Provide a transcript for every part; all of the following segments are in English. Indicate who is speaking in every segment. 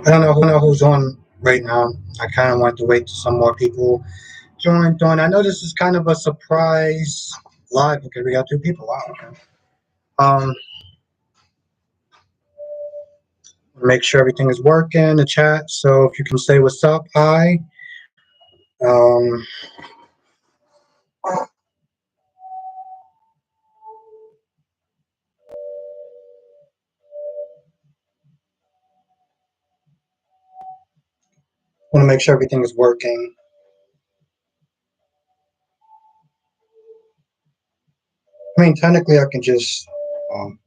Speaker 1: I don't know who's on right now. I kind of want to wait till some more people join. I know this is kind of a surprise live because we got two people. Wow. Okay. Um, make sure everything is working. The chat. So if you can say what's up, hi. Um, want to make sure everything is working. I mean, technically, I can just um,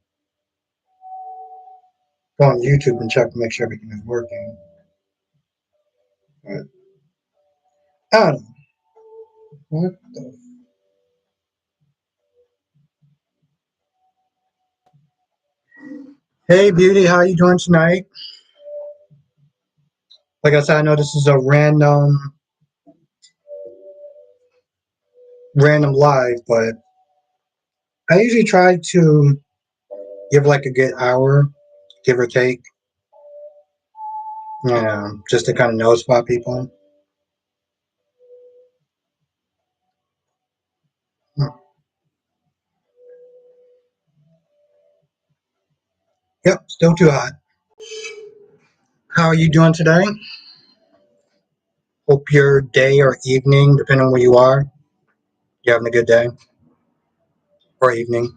Speaker 1: go on YouTube and check to make sure everything is working. But I don't know. What the? Hey, beauty, how you doing tonight? Like I said, I know this is a random live, but I usually try to give like a good hour, give or take. Yeah, just to kind of know spot people. Yep, still too hot. How are you doing today? Hope your day or evening, depending on where you are, you having a good day or evening.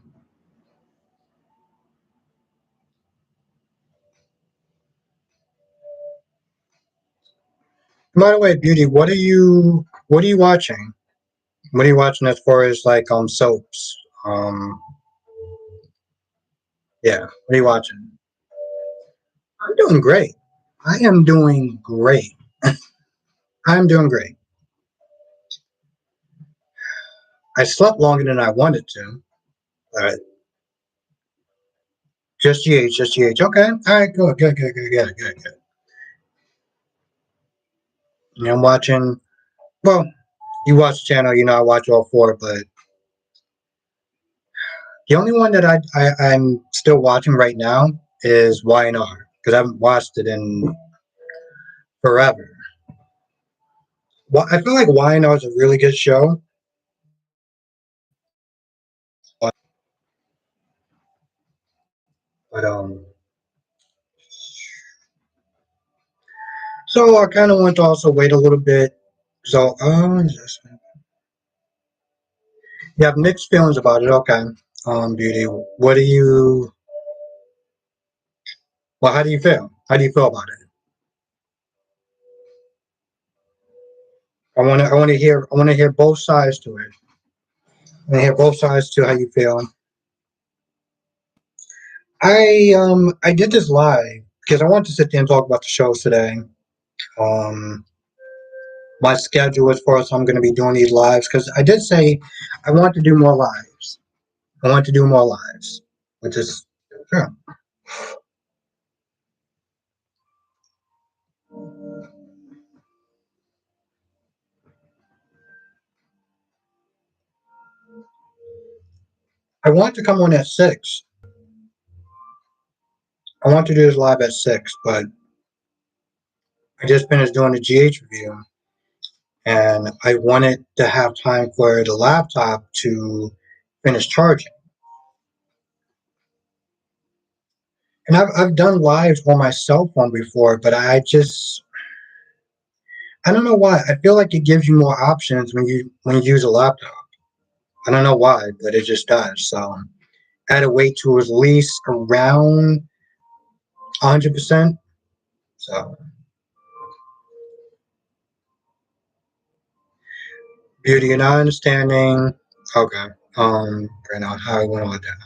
Speaker 1: By the way, beauty, what are you watching? What are you watching as far as like soaps? Um yeah, what are you watching? I'm doing great. I am doing great. I'm doing great. I slept longer than I wanted to. But just GH, just GH. Okay. All right, good. And I'm watching, well, you watch the channel, you know I watch all four, but the only one that I'm still watching right now is YNR because I haven't watched it in forever. Well, I feel like YNR is a really good show. But so I kind of want to also wait a little bit. So you have mixed feelings about it. Okay, beauty. What do you? Well, how do you feel? How do you feel about it? I want to hear both sides to it. I want to hear both sides to how you feel. I did this live because I wanted to sit there and talk about the shows today. Um, my schedule as far as I'm going to be doing these lives because I did say I want to do more lives. I want to do more lives, which is sure. I want to come on at 6. I want to do this live at 6, but I just finished doing the GH review, and I wanted to have time for the laptop to finish charging. And I've done lives on my cell phone before, but I don't know why. I feel like it gives you more options when you use a laptop. I don't know why, but it just does. So I had to wait to at least around 100%. So beauty and not understanding. Okay. Right now, how I went on with that.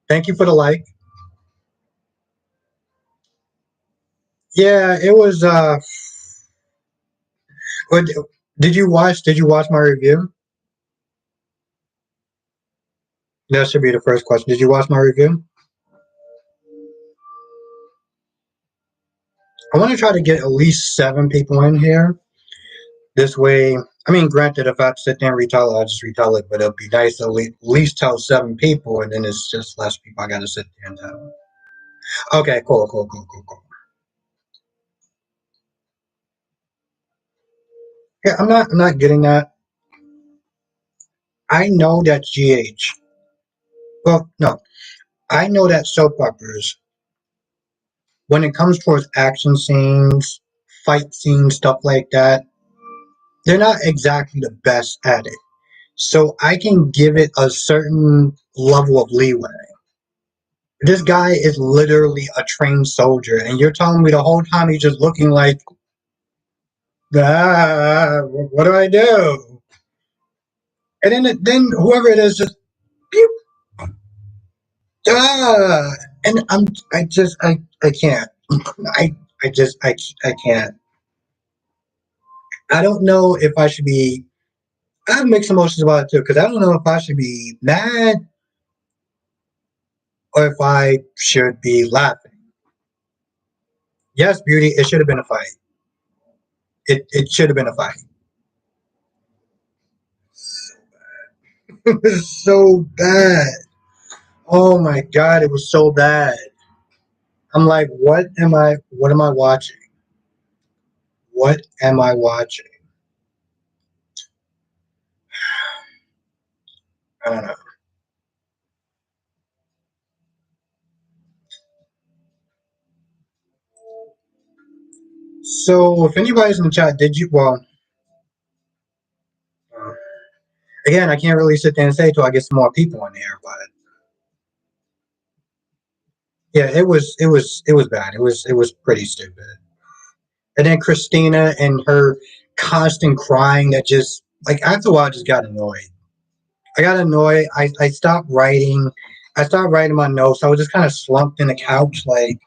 Speaker 1: Thank you for the like. Yeah, it was. What Did you watch my review? That should be the first question. Did you watch my review? I want to try to get at least 7 people in here. This way, I mean, granted, if I have to sit there and retell it, I'll just retell it. But it'll be nice to at least tell 7 people, and then it's just less people I got to sit there and tell. Okay, cool, cool, cool, cool, cool. Yeah, I'm not getting that. I know that GH. Well, no, I know that soap operas, when it comes towards action scenes, fight scenes, stuff like that, they're not exactly the best at it. So I can give it a certain level of leeway. This guy is literally a trained soldier, and you're telling me the whole time he's just looking like, what do I do? And then whoever it is just, pew, ah, and I can't. I, I can't. I don't know if I should be. I have mixed emotions about it too, because I don't know if I should be mad or if I should be laughing. Yes, beauty, it should have been a fight. It should have been a fight. It was so bad. Oh my god, it was so bad. I'm like, what am I watching? What am I watching? I don't know. So if anybody's in the chat, did you uh, again, I can't really sit there and say till I get some more people in here, but yeah, it was bad. It was pretty stupid. And then Christina and her constant crying that just like after a while I just got annoyed. I got annoyed. I stopped writing. I stopped writing my notes. I was just kind of slumped in the couch like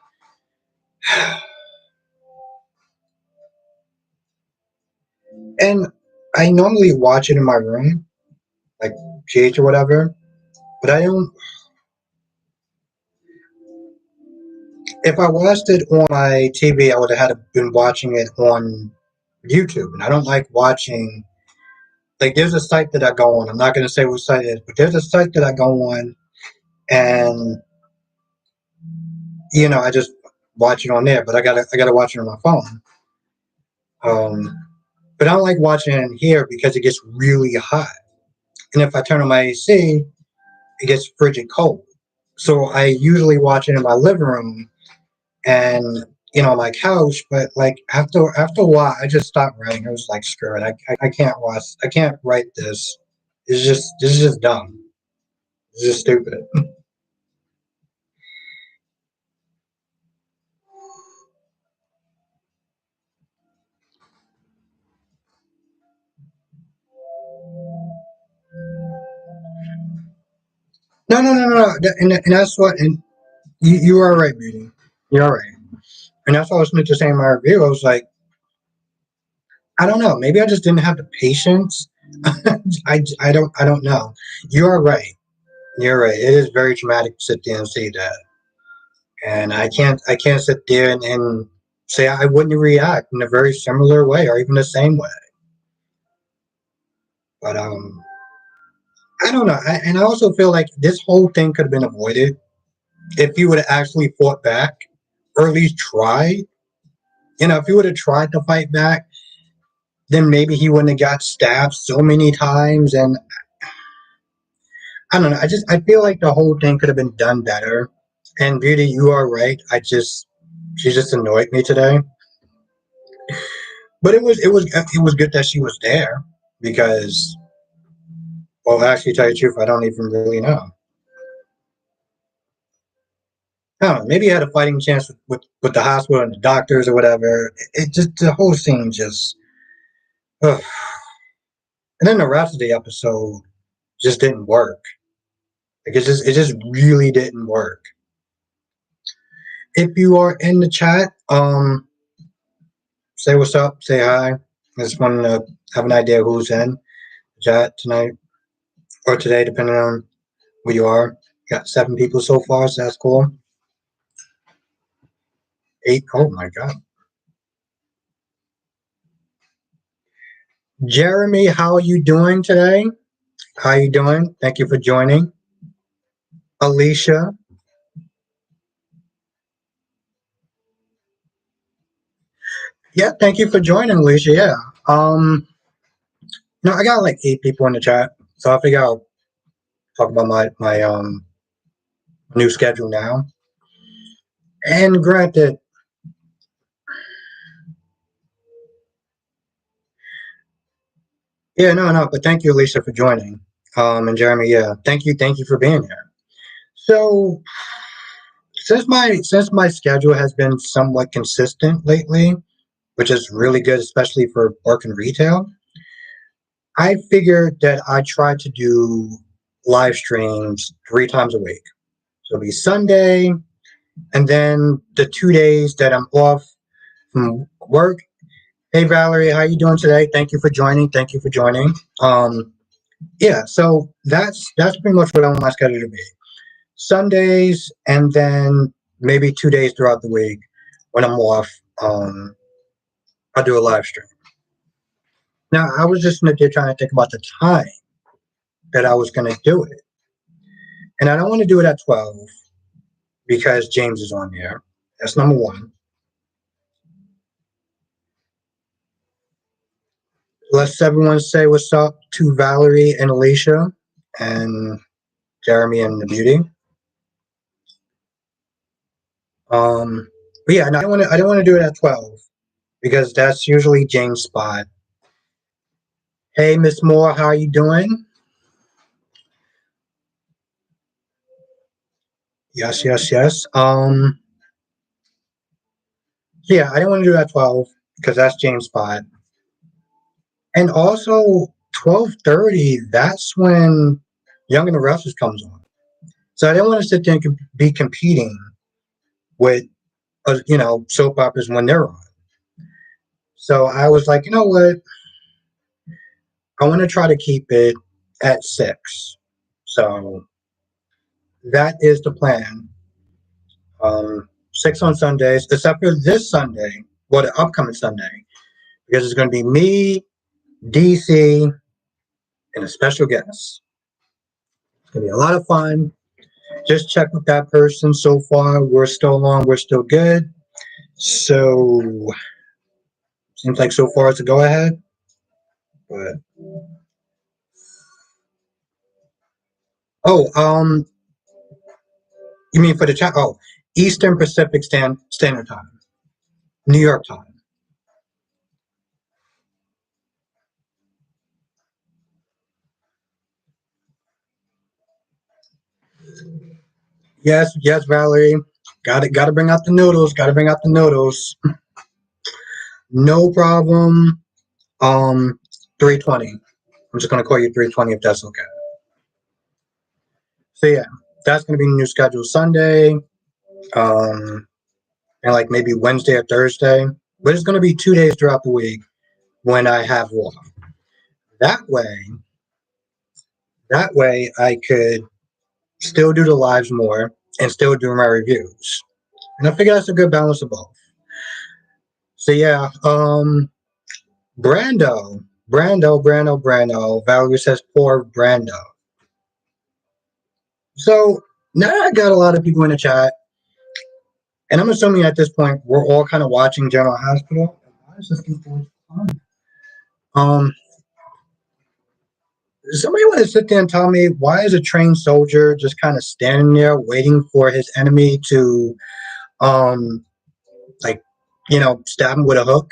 Speaker 1: and I normally watch it in my room, like GH or whatever, but I don't if I watched it on my TV I would have had to been watching it on YouTube and I don't like watching like there's a site that I go on. I'm not gonna say what site it is, but there's a site that I go on and I just watch it on there, but I gotta watch it on my phone. But I don't like watching it in here because it gets really hot. And if I turn on my AC, it gets frigid cold. So I usually watch it in my living room and my couch. But like after a while, I just stopped writing. I was like, screw it. I can't watch. I can't write this. This is just dumb. It's just stupid. No, no, no, no, no. And that's what. And you are right, Beauty. You're right. And that's what I was meant to say in my review. I was like, I don't know. Maybe I just didn't have the patience. I don't know. You are right. You're right. It is very traumatic to sit there and see that, and I can't sit there and say I wouldn't react in a very similar way or even the same way. But I don't know. And I also feel like this whole thing could have been avoided if he would have actually fought back, or at least tried. If he would have tried to fight back, then maybe he wouldn't have got stabbed so many times. And I don't know. I feel like the whole thing could have been done better. And Beauty, you are right. She just annoyed me today. But it was good that she was there because, well, actually, to tell you the truth, I don't even really know. I don't know. Maybe he had a fighting chance with the hospital and the doctors or whatever. It just the whole scene just, ugh. And then the rest of the episode just didn't work. Like it just really didn't work. If you are in the chat, say what's up, say hi. I just want to have an idea who's in the chat tonight or today, depending on where you are. Got 7 people so far, so that's cool. 8. Oh my god. Jeremy, how are you doing today? How are you doing? Thank you for joining. Alicia, Yeah, thank you for joining, Alicia. Yeah. I got like 8 people in the chat, so I figure I'll talk about my new schedule now. And granted, yeah, no, but thank you, Alicia, for joining. And Jeremy, yeah, thank you for being here. So since my schedule has been somewhat consistent lately, which is really good, especially for working retail, I figured that I try to do live streams 3 times a week. So it'll be Sunday, and then the 2 days that I'm off from work. Hey Valerie, how you doing today? Thank you for joining. Thank you for joining. Yeah, so that's pretty much what I want my schedule to be. Sundays, and then maybe 2 days throughout the week when I'm off. I'll do a live stream. Now I was just trying to think about the time that I was going to do it, and I don't want to do it at 12 because James is on there. That's number one. Let's everyone say what's up to Valerie and Alicia and Jeremy and the beauty. But yeah, no, I don't want to do it at 12 because that's usually James' spot. Hey, Miss Moore, how are you doing? Yes, yes, yes. Yeah, I don't want to do it at 12 because that's James' spot. And also 12:30, that's when Young and the Restless comes on. So I didn't want to sit there and be competing with soap operas when they're on. So I was like, you know what? I want to try to keep it at 6. So that is the plan. 6 on Sundays, except for this Sunday, well, the upcoming Sunday, because it's going to be me, DC, and a special guest. It's going to be a lot of fun. Just check with that person so far. We're still on. We're still good. So seems like so far it's a go ahead. But oh, you mean for the chat? Oh, Eastern Pacific Standard Time, New York time. Yes, yes, Valerie. Got to bring out the noodles. Got to bring out the noodles. No problem. 3:20. I'm just gonna call you 3:20 if that's okay. So yeah, that's gonna be the new schedule Sunday. And like maybe Wednesday or Thursday. But it's gonna be 2 days throughout the week when I have off. That way, that way I could still do the lives more and still do my reviews. And I figure that's a good balance of both. So yeah, Brando. Valerie says poor Brando. So now I got a lot of people in the chat, and I'm assuming at this point we're all kind of watching General Hospital. Why is this thing so fun? Um, somebody want to sit there and tell me why is a trained soldier just kind of standing there waiting for his enemy to, um, like, stab him with a hook?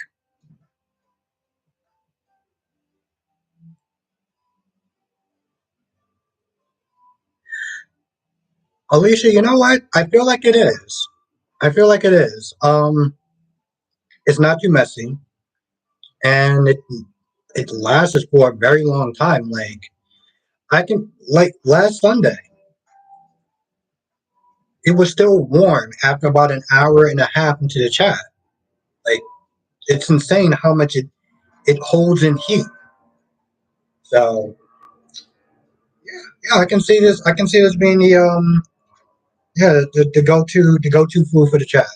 Speaker 1: Alicia, you know what? I feel like it is. I feel like it is. It's not too messy, and it lasts for a very long time. Like I can like last Sunday, it was still warm after about an hour and a half into the chat. Like it's insane how much it holds in heat. So yeah, I can see this. I can see this being the go to food for the chat.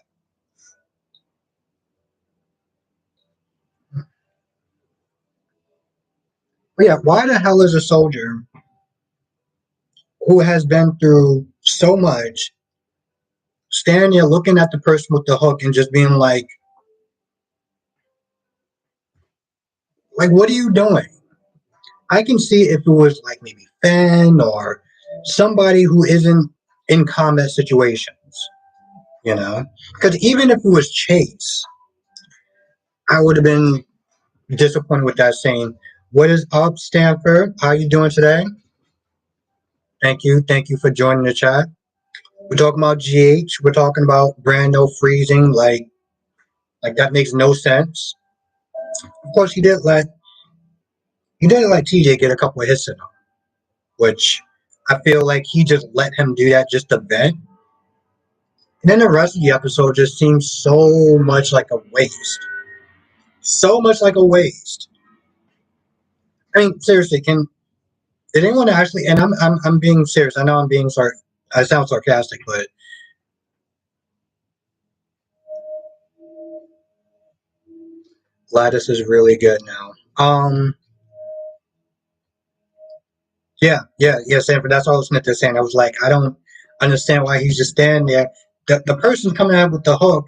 Speaker 1: But yeah, why the hell is a soldier who has been through so much standing there looking at the person with the hook and just being like, Like, what are you doing? I can see if it was like maybe Finn or somebody who isn't in combat situations, you know? Because even if it was Chase, I would have been disappointed with that saying, "What is up, Stanford? How you doing today?" Thank you. Thank you for joining the chat. We're talking about GH. We're talking about Brando freezing. Like that makes no sense. Of course, he did let TJ get a couple of hits in him, which I feel like he just let him do that just to vent. And then the rest of the episode just seems so much like a waste. So much like a waste. I mean, seriously, did anyone actually? And I'm being serious. I know I'm being I sound sarcastic, but Gladys is really good now. Yeah, Sanford. That's all I was meant to say. I was like, I don't understand why he's just standing there. The person's coming out with the hook.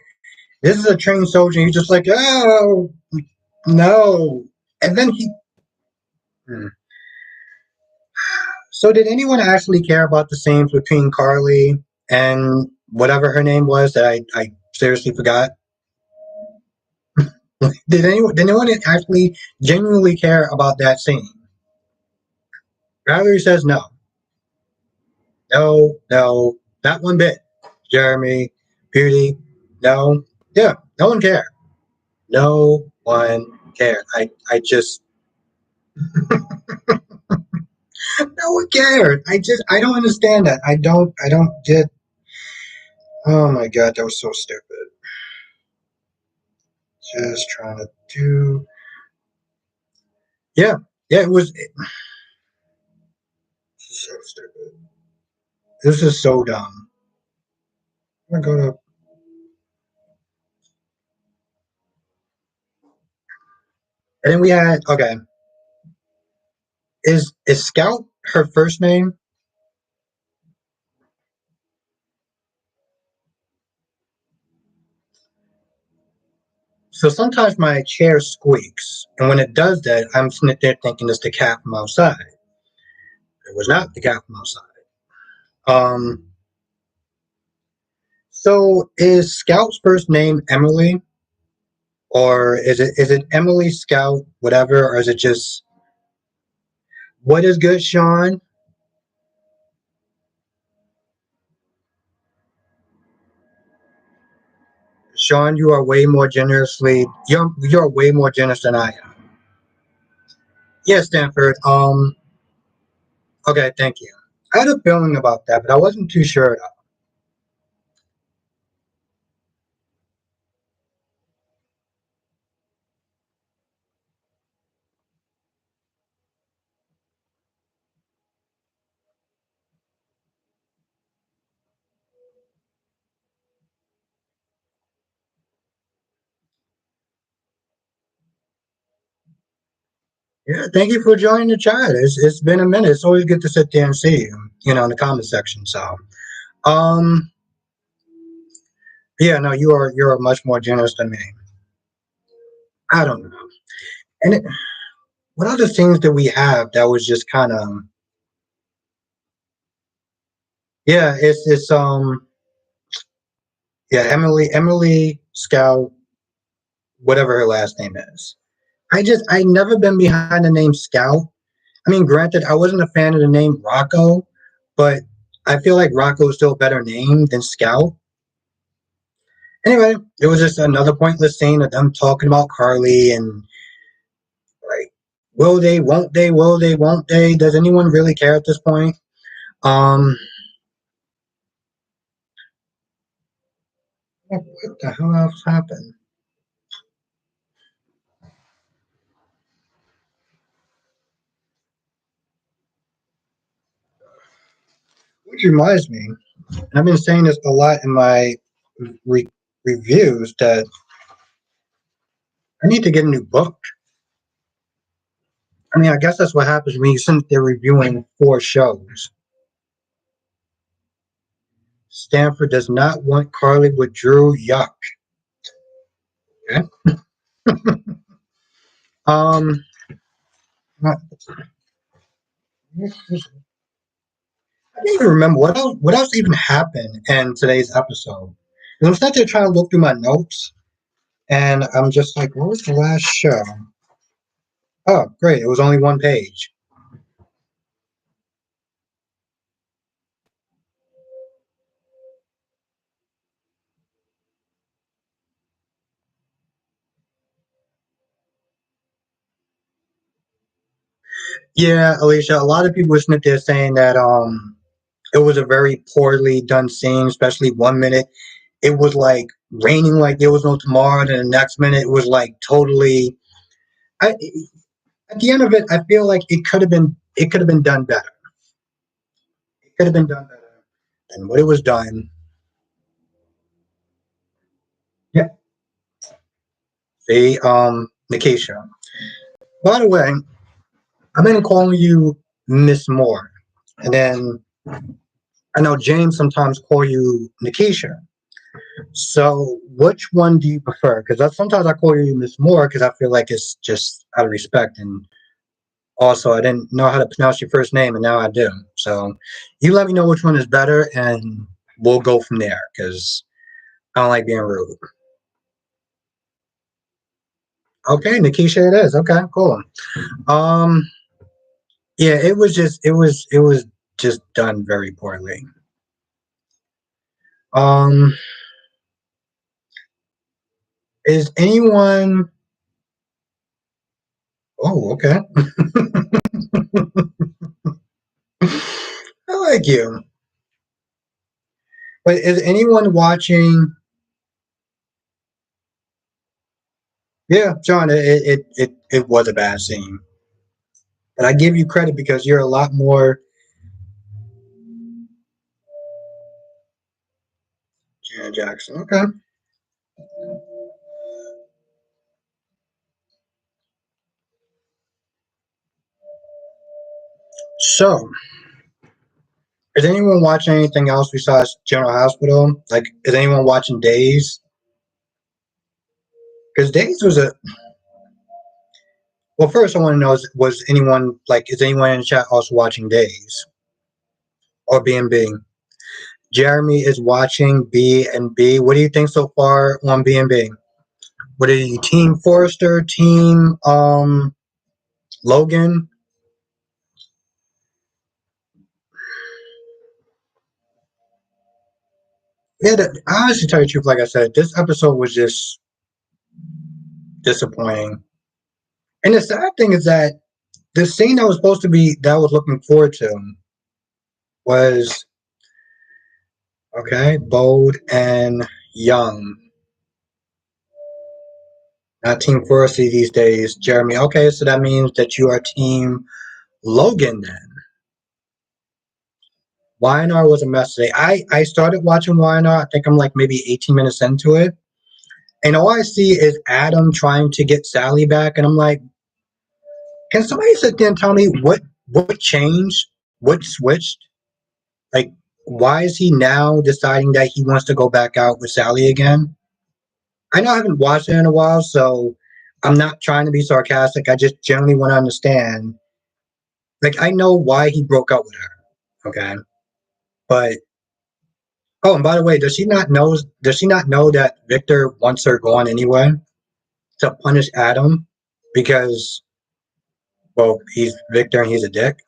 Speaker 1: This is a trained soldier. And he's just like, oh no. And then he. Hmm. So did anyone actually care about the scenes between Carly and whatever her name was that I seriously forgot? Did anyone actually genuinely care about that scene? Valerie says no. No, not one bit. Jeremy, Beauty, no. Yeah, no one cared. No one cared. I just no one cared. I don't understand that. I don't get. Oh my god, that was so stupid. Just trying to do. Yeah, yeah, it was so stupid. This is so dumb. I'm gonna go to. And then we had okay. Is Scout her first name? So sometimes my chair squeaks, and when it does that, I'm sitting there thinking it's the cat from outside. It was not the cat from outside. Um, so is Scout's first name Emily, or is it Emily Scout, whatever, or is it just what is good, Sean? Sean, you are way more generously. You're way more generous than I am. Yes, Stanford. Okay, thank you. I had a feeling about that, but I wasn't too sure. Yeah, thank you for joining the chat. It's been a minute. It's always good to sit there and see you, in the comment section. So, um, yeah, no, you're much more generous than me. I don't know. And what other things did we have that was just kind of yeah, it's yeah, Emily Scout, whatever her last name is. I never been behind the name Scout. I mean, granted, I wasn't a fan of the name Rocco, but I feel like Rocco is still a better name than Scout. Anyway, it was just another pointless scene of them talking about Carly and like, will they, won't they, will they, won't they? Does anyone really care at this point? Um, what the hell else happened? Which reminds me, and I've been saying this a lot in my re- reviews that I need to get a new book. I mean, I guess that's what happens when you sit there reviewing 4 shows. Stanford does not want Carly with Drew. Yuck. Okay. Um, I can't even remember what else even happened in today's episode. And I'm sitting there trying to look through my notes, and I'm just like, what was the last show? Oh, great! It was only one page. Yeah, Alicia. A lot of people were sitting there saying that it was a very poorly done scene, especially 1 minute it was like raining like there was no tomorrow, then the next minute it was like totally. I, at the end of it, I feel like it could have been done better. It could have been done better than what it was done. Yeah. See, Nikisha. By the way, I've been calling you Miss Moore, and then I know James sometimes call you Nikisha. So, which one do you prefer? Because sometimes I call you Miss Moore because I feel like it's just out of respect, and also I didn't know how to pronounce your first name, and now I do. So, you let me know which one is better, and we'll go from there. Because I don't like being rude. Okay, Nikisha, it is. Okay, cool. Um, yeah, it was just done very poorly. Um, is anyone? Oh, okay. I like you. But is anyone watching? Yeah, John, it was a bad scene, but I give you credit because you're a lot more Janet Jackson. Okay. So, is anyone watching anything else besides General Hospital? Like, is anyone watching Days? Because Days was a. Well, first I want to know was anyone like is anyone in the chat also watching Days or B&B? Jeremy is watching B&B. What do you think so far on B&B? What are you, Team Forrester, Team Logan? Yeah, honestly, tell you the truth, like I said, this episode was just disappointing. And the sad thing is that the scene that was supposed to be that I was looking forward to was okay, bold and young. Not Team Forrester these days, Jeremy. Okay, so that means that you are Team Logan then. YNR was a mess today. I started watching YNR. I think I'm like maybe 18 minutes into it. And all I see is Adam trying to get Sally back. And I'm like, can somebody sit there and tell me what changed? What switched? Like, why is he now deciding that he wants to go back out with Sally again? I know I haven't watched it in a while, so I'm not trying to be sarcastic. I just generally want to understand. Like, I know why he broke up with her, okay? But oh, and by the way, Does she not know that Victor wants her gone anyway to punish Adam because well, he's Victor and he's a dick.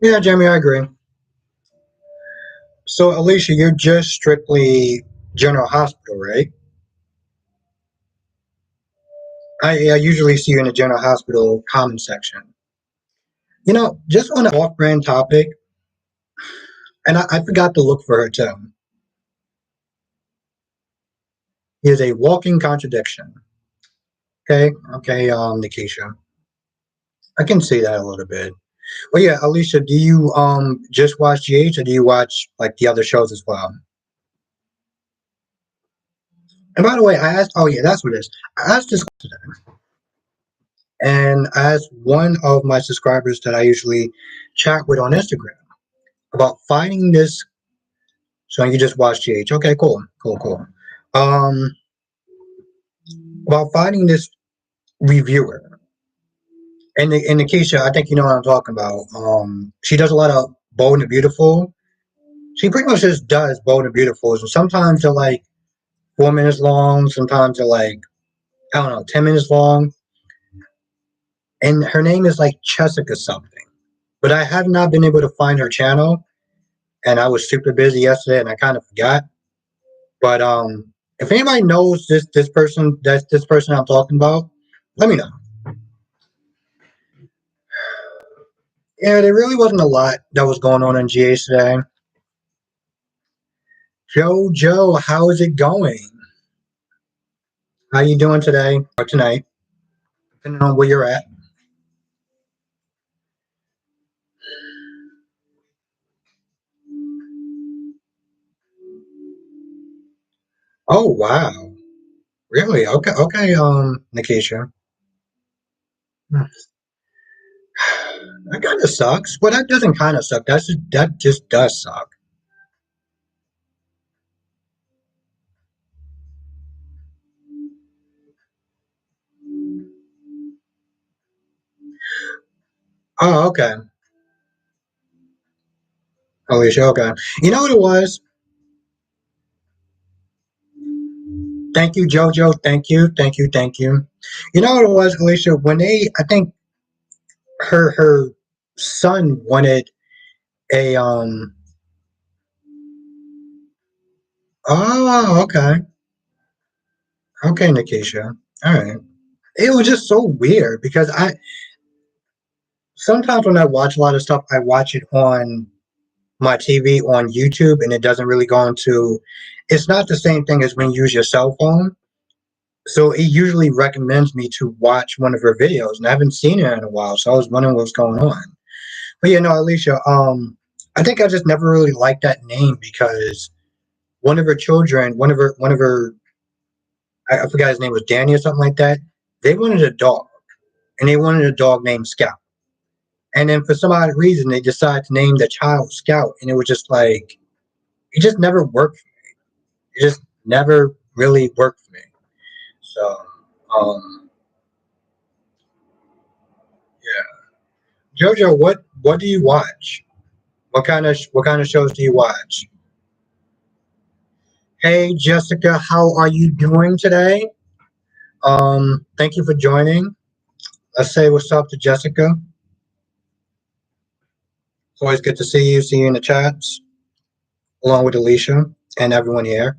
Speaker 1: Yeah, Jamie, I agree. So, Alicia, you're just strictly General Hospital, right? I usually see you in the General Hospital comment section. Just on an off-brand topic, and I forgot to look for her too. He is a walking contradiction. Okay, okay, Nikisha, I can see that a little bit. Well, yeah, Alicia, do you just watch GH or do you watch like the other shows as well? And by the way, I asked. Oh yeah, that's what it is. I asked this question, And I asked one of my subscribers that I usually chat with on Instagram about finding this. So you just watch GH. Okay, cool, cool, cool. Um, about finding this reviewer. And Nikisha, I think you know what I'm talking about. She does a lot of Bold and Beautiful. She pretty much just does Bold and Beautiful. And sometimes they're like 4 minutes long. Sometimes they're like, I don't know, 10 minutes long. And her name is like Jessica something. But I have not been able to find her channel. And I was super busy yesterday, and I kind of forgot. But if anybody knows this person I'm talking about, let me know. Yeah, there really wasn't a lot that was going on in GA today. Joe, how is it going? How you doing today or tonight, depending on where you're at? Oh wow, really? Okay, okay. Nikisha, that kind of sucks. Well, that doesn't kind of suck. That just does suck. Oh, okay, Alicia. Okay, you know what it was? Thank you, Jojo. Thank you, thank you, thank you. You know what it was, Alicia? When I think her son wanted a Oh, okay, okay, Nikisha. All right. It was just so weird because I sometimes when I watch a lot of stuff, I watch it on my TV on YouTube, and it doesn't really go into. It's not the same thing as when you use your cell phone. So it usually recommends me to watch one of her videos, and I haven't seen her in a while, so I was wondering what's going on. But yeah, no, Alicia. I think I just never really liked that name because one of her children, one of her, I forgot his name was Danny or something like that. They wanted a dog, and they wanted a dog named Scout. And then for some odd reason, they decided to name the child Scout, and it was just like it just never worked. It just never really worked for me. So, um, yeah, Jojo, what do you watch? What kind of shows do you watch? Hey, Jessica, how are you doing today? Thank you for joining. Let's say what's up to Jessica. It's always good to see you in the chats, along with Alicia and everyone here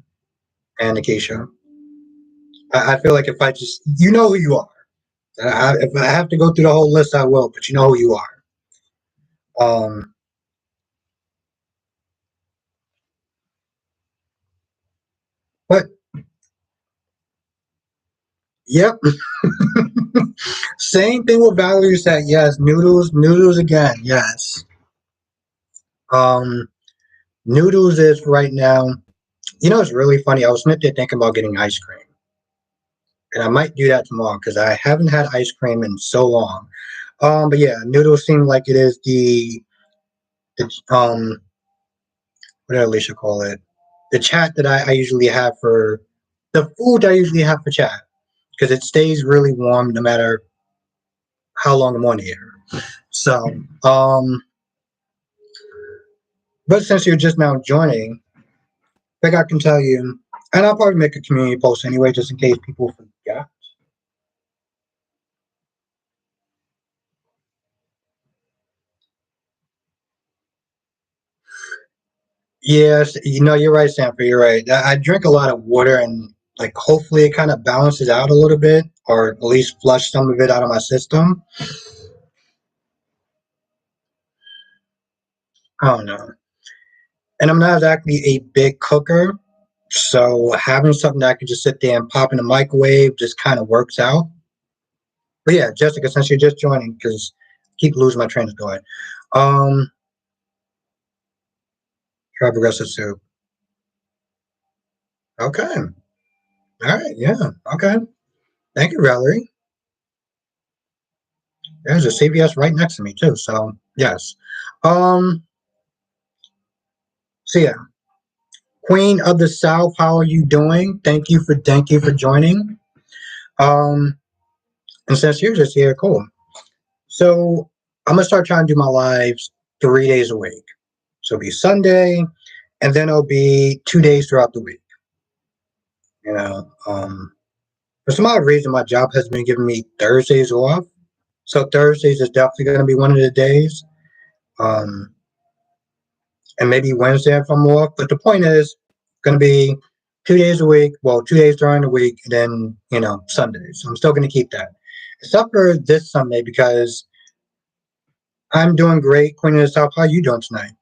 Speaker 1: and Akeisha. I feel like if I just, you know who you are. If I have to go through the whole list, I will, but you know who you are. Um, but yep, same thing with Valerie said. Yes, noodles again. Yes. Um, Noodles is right now. You know, it's really funny. I was sitting there thinking about getting ice cream, and I might do that tomorrow because I haven't had ice cream in so long. But yeah, noodles seem like it is the what did Alicia call it? The chat that I usually have for the food I usually have for chat because it stays really warm no matter how long I'm on here. So, um, but since you're just now joining, I think I can tell you, and I'll probably make a community post anyway, just in case people forget. Yes, you know, you're right, Sanford. You're right. I drink a lot of water, and like hopefully it kind of balances out a little bit, or at least flush some of it out of my system. I don't know. And I'm not exactly a big cooker, so having something that I can just sit there and pop in the microwave just kind of works out. But yeah, Jessica, since you're just joining, because I keep losing my train of thought. Um, Try progressive soup. Okay. All right. Yeah. Okay. Thank you, Valerie. There's a CVS right next to me too. So yes. Um. So yeah, Queen of the South, how are you doing? Thank you for joining. Um. And since you're just here, cool. So I'm gonna start trying to do my lives 3 days a week. So it'll be Sunday, and then it'll be 2 days throughout the week. You know. For some odd reason, my job has been giving me Thursdays off. So Thursdays is definitely going to be one of the days. Um, and maybe Wednesday if I'm off. But the point is, going to be 2 days a week. Well, 2 days during the week, and then Sundays. So I'm still going to keep that, except for this Sunday because I'm doing great. Queen of the South, how are you doing tonight?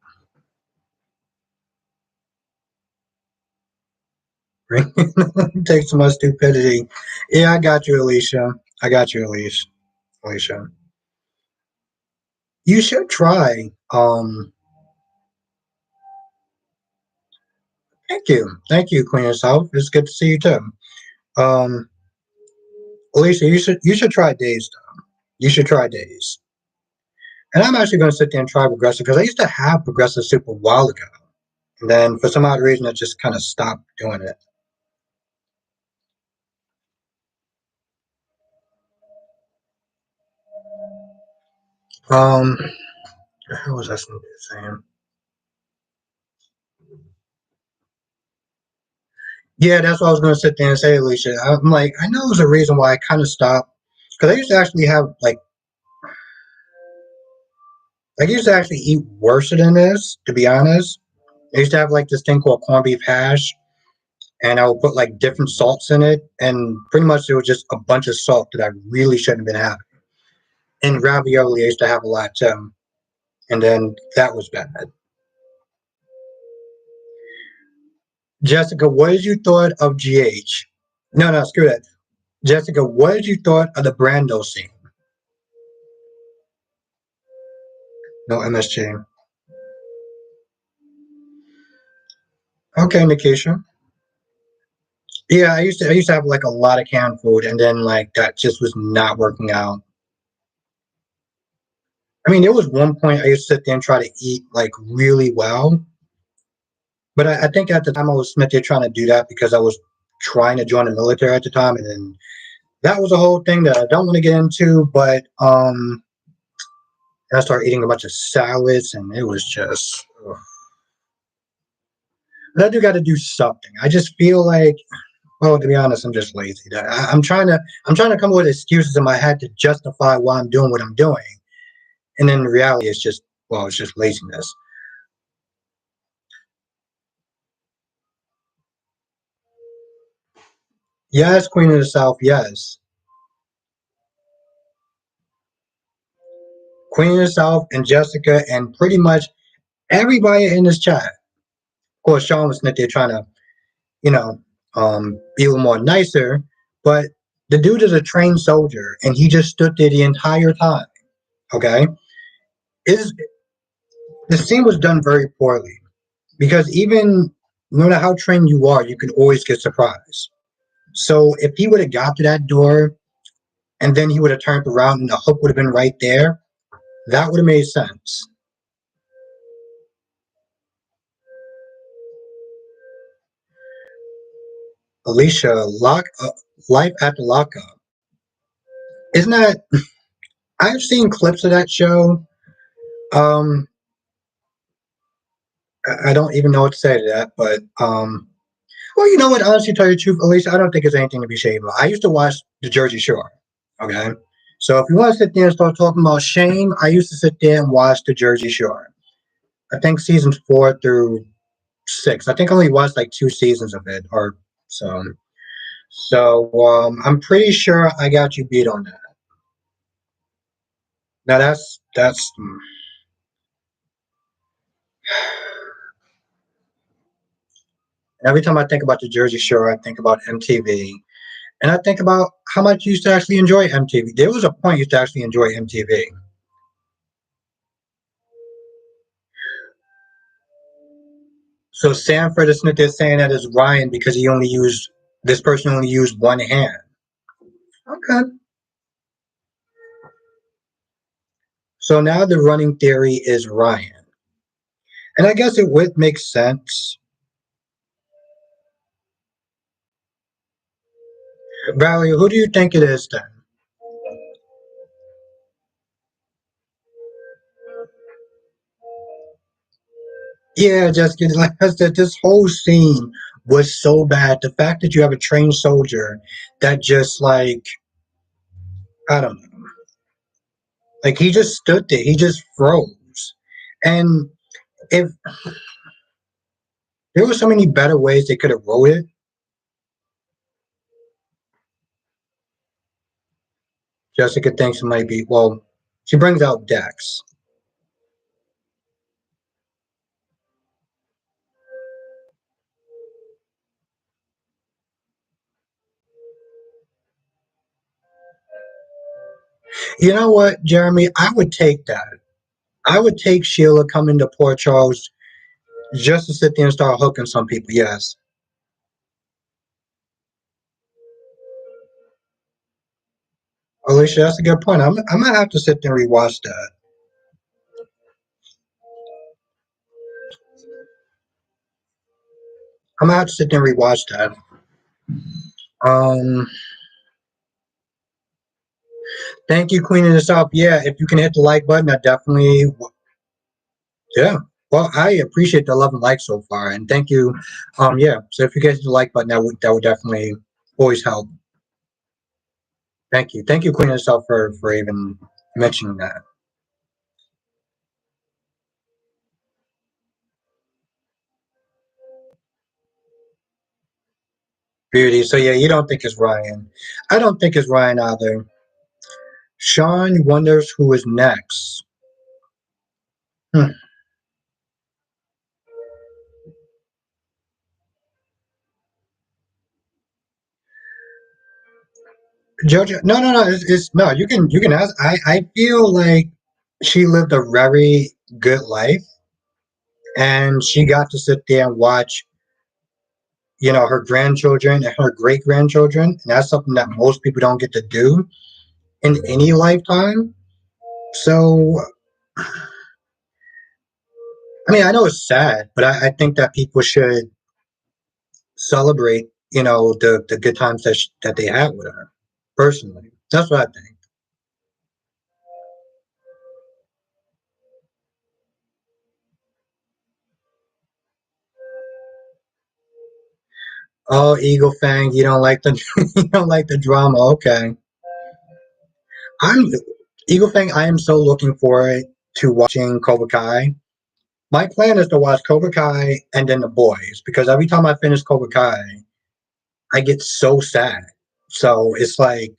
Speaker 1: Take some much stupidity. Yeah, I got you, Alicia. I got you, Alicia. Alicia, you should try. Thank you, Queen of the South. It's good to see you too. Um, Alicia, you should try Days. You should try Days. And I'm actually going to sit there and try Progressive because I used to have Progressive Soup a while ago, and then for some odd reason I just kind of stopped doing it. Um, what was I saying? Yeah, that's what I was going to sit there and say, Alicia. I'm like, I know there's a reason why I kind of stopped because I used to actually have I used to actually eat worse than this. To be honest, I used to have like this thing called corned beef hash, and I would put like different salts in it, and pretty much it was just a bunch of salt that I really shouldn't have been having. And ravioli, I used to have a lot too, and then that was bad. Jessica, what did you thought of GH? No, no, screw that. Jessica, what did you thought of the Brando scene? No MSG. Okay, Nikisha. Yeah, I used to have like a lot of canned food, and then like that just was not working out. I mean, there was one point I used to sit there and try to eat like really well, but I think at the time I was Smith there trying to do that because I was trying to join the military at the time, and then that was a whole thing that I don't want to get into. But I started eating a bunch of salads, and it was just. Ugh. But I do got to do something. I just feel like, well, to be honest, I'm just lazy. I'm trying to come up with excuses in my head to justify why I'm doing what I'm doing, and then in reality, it's just, well, it's just laziness. Yes, Queen of the South. Yes, Queen of the South and Jessica and pretty much everybody in this chat. Of course, Sean was not there trying to, you know, be a little more nicer, but the dude is a trained soldier, and he just stood there the entire time. Okay, is the scene was done very poorly because even no matter how trained you are, you can always get surprised. So if he would have got to that door and then he would have turned around and the hook would have been right there, that would have made sense. Alicia, life after lockup. Isn't that? I've seen clips of that show. Um, I don't even know what to say to that, but well, you know what? Honestly, to tell you the truth, Alicia, I don't think there's anything to be ashamed of. I used to watch The Jersey Shore. Okay, so if you want to sit there and start talking about shame, I used to sit there and watch The Jersey Shore. I think seasons 4 through 6. I think I only watched like 2 seasons of it, or so. So I'm pretty sure I got you beat on that. Now that's every time I think about the Jersey Shore, I think about MTV, and I think about how much you used to actually enjoy MTV. There was a point you used to actually enjoy MTV. So Sanford is Smith is saying that is Ryan because he only used this person only used one hand. Okay. So now the running theory is Ryan. And I guess it would make sense. Valerie, who do you think it is then? Yeah, Jessica, like I said, this whole scene was so bad. The fact that you have a trained soldier that just like, I don't know, like he just stood there, he just froze. And if there were so many better ways they could have wrote it, Jessica thinks it might be, well, she brings out Dex. You know what, Jeremy? I would take that. I would take Sheila coming to Port Charles just to sit there and start hooking some people. Yes, Alicia, that's a good point. I might have to sit there and rewatch that. I might have to sit there and rewatch that. Um, Thank you, Queen of the South. Yeah, if you can hit the like button, I definitely, yeah. Well, I appreciate the love and like so far, and thank you. Yeah. So if you get the like button, that would definitely always help. Thank you, Queen of the South, for even mentioning that. Beauty. So yeah, you don't think it's Ryan. I don't think it's Ryan either. Sean wonders who is next. Hmm. Jojo, no, no, no. It's no. You can ask. I feel like she lived a very good life, and she got to sit there and watch, her grandchildren and her great grandchildren, and that's something that most people don't get to do in any lifetime. So, I mean, I know it's sad, but I think that people should celebrate, the good times that they had with her. Personally, that's what I think. Oh, Eagle Fang, you don't like the you don't like the drama. Okay, I'm Eagle Fang. I am so looking forward to watching Cobra Kai. My plan is to watch Cobra Kai and then The Boys because every time I finish Cobra Kai, I get so sad. So it's like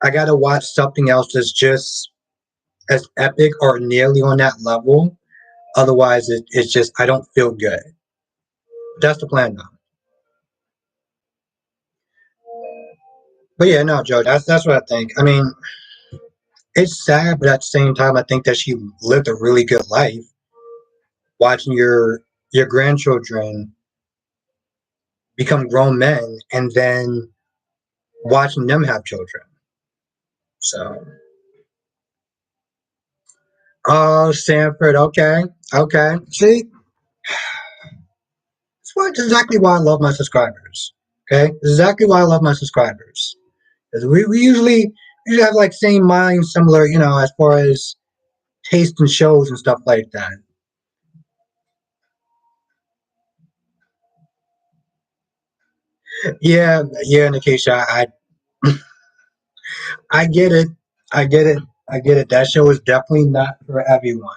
Speaker 1: I gotta watch something else that's just as epic or nearly on that level. Otherwise, it's just I don't feel good. That's the plan now. But yeah, no, Joe, that's what I think. I mean, it's sad, but at the same time, I think that she lived a really good life. Watching your grandchildren become grown men, and then watching them have children. So, oh, Sanford, okay, okay. See, that's exactly why I love my subscribers. Okay, this is exactly why I love my subscribers. Because we usually have like same minds, similar, as far as taste in shows and stuff like that. Yeah, yeah, Nikisha, I get it. I get it. I get it. That show is definitely not for everyone.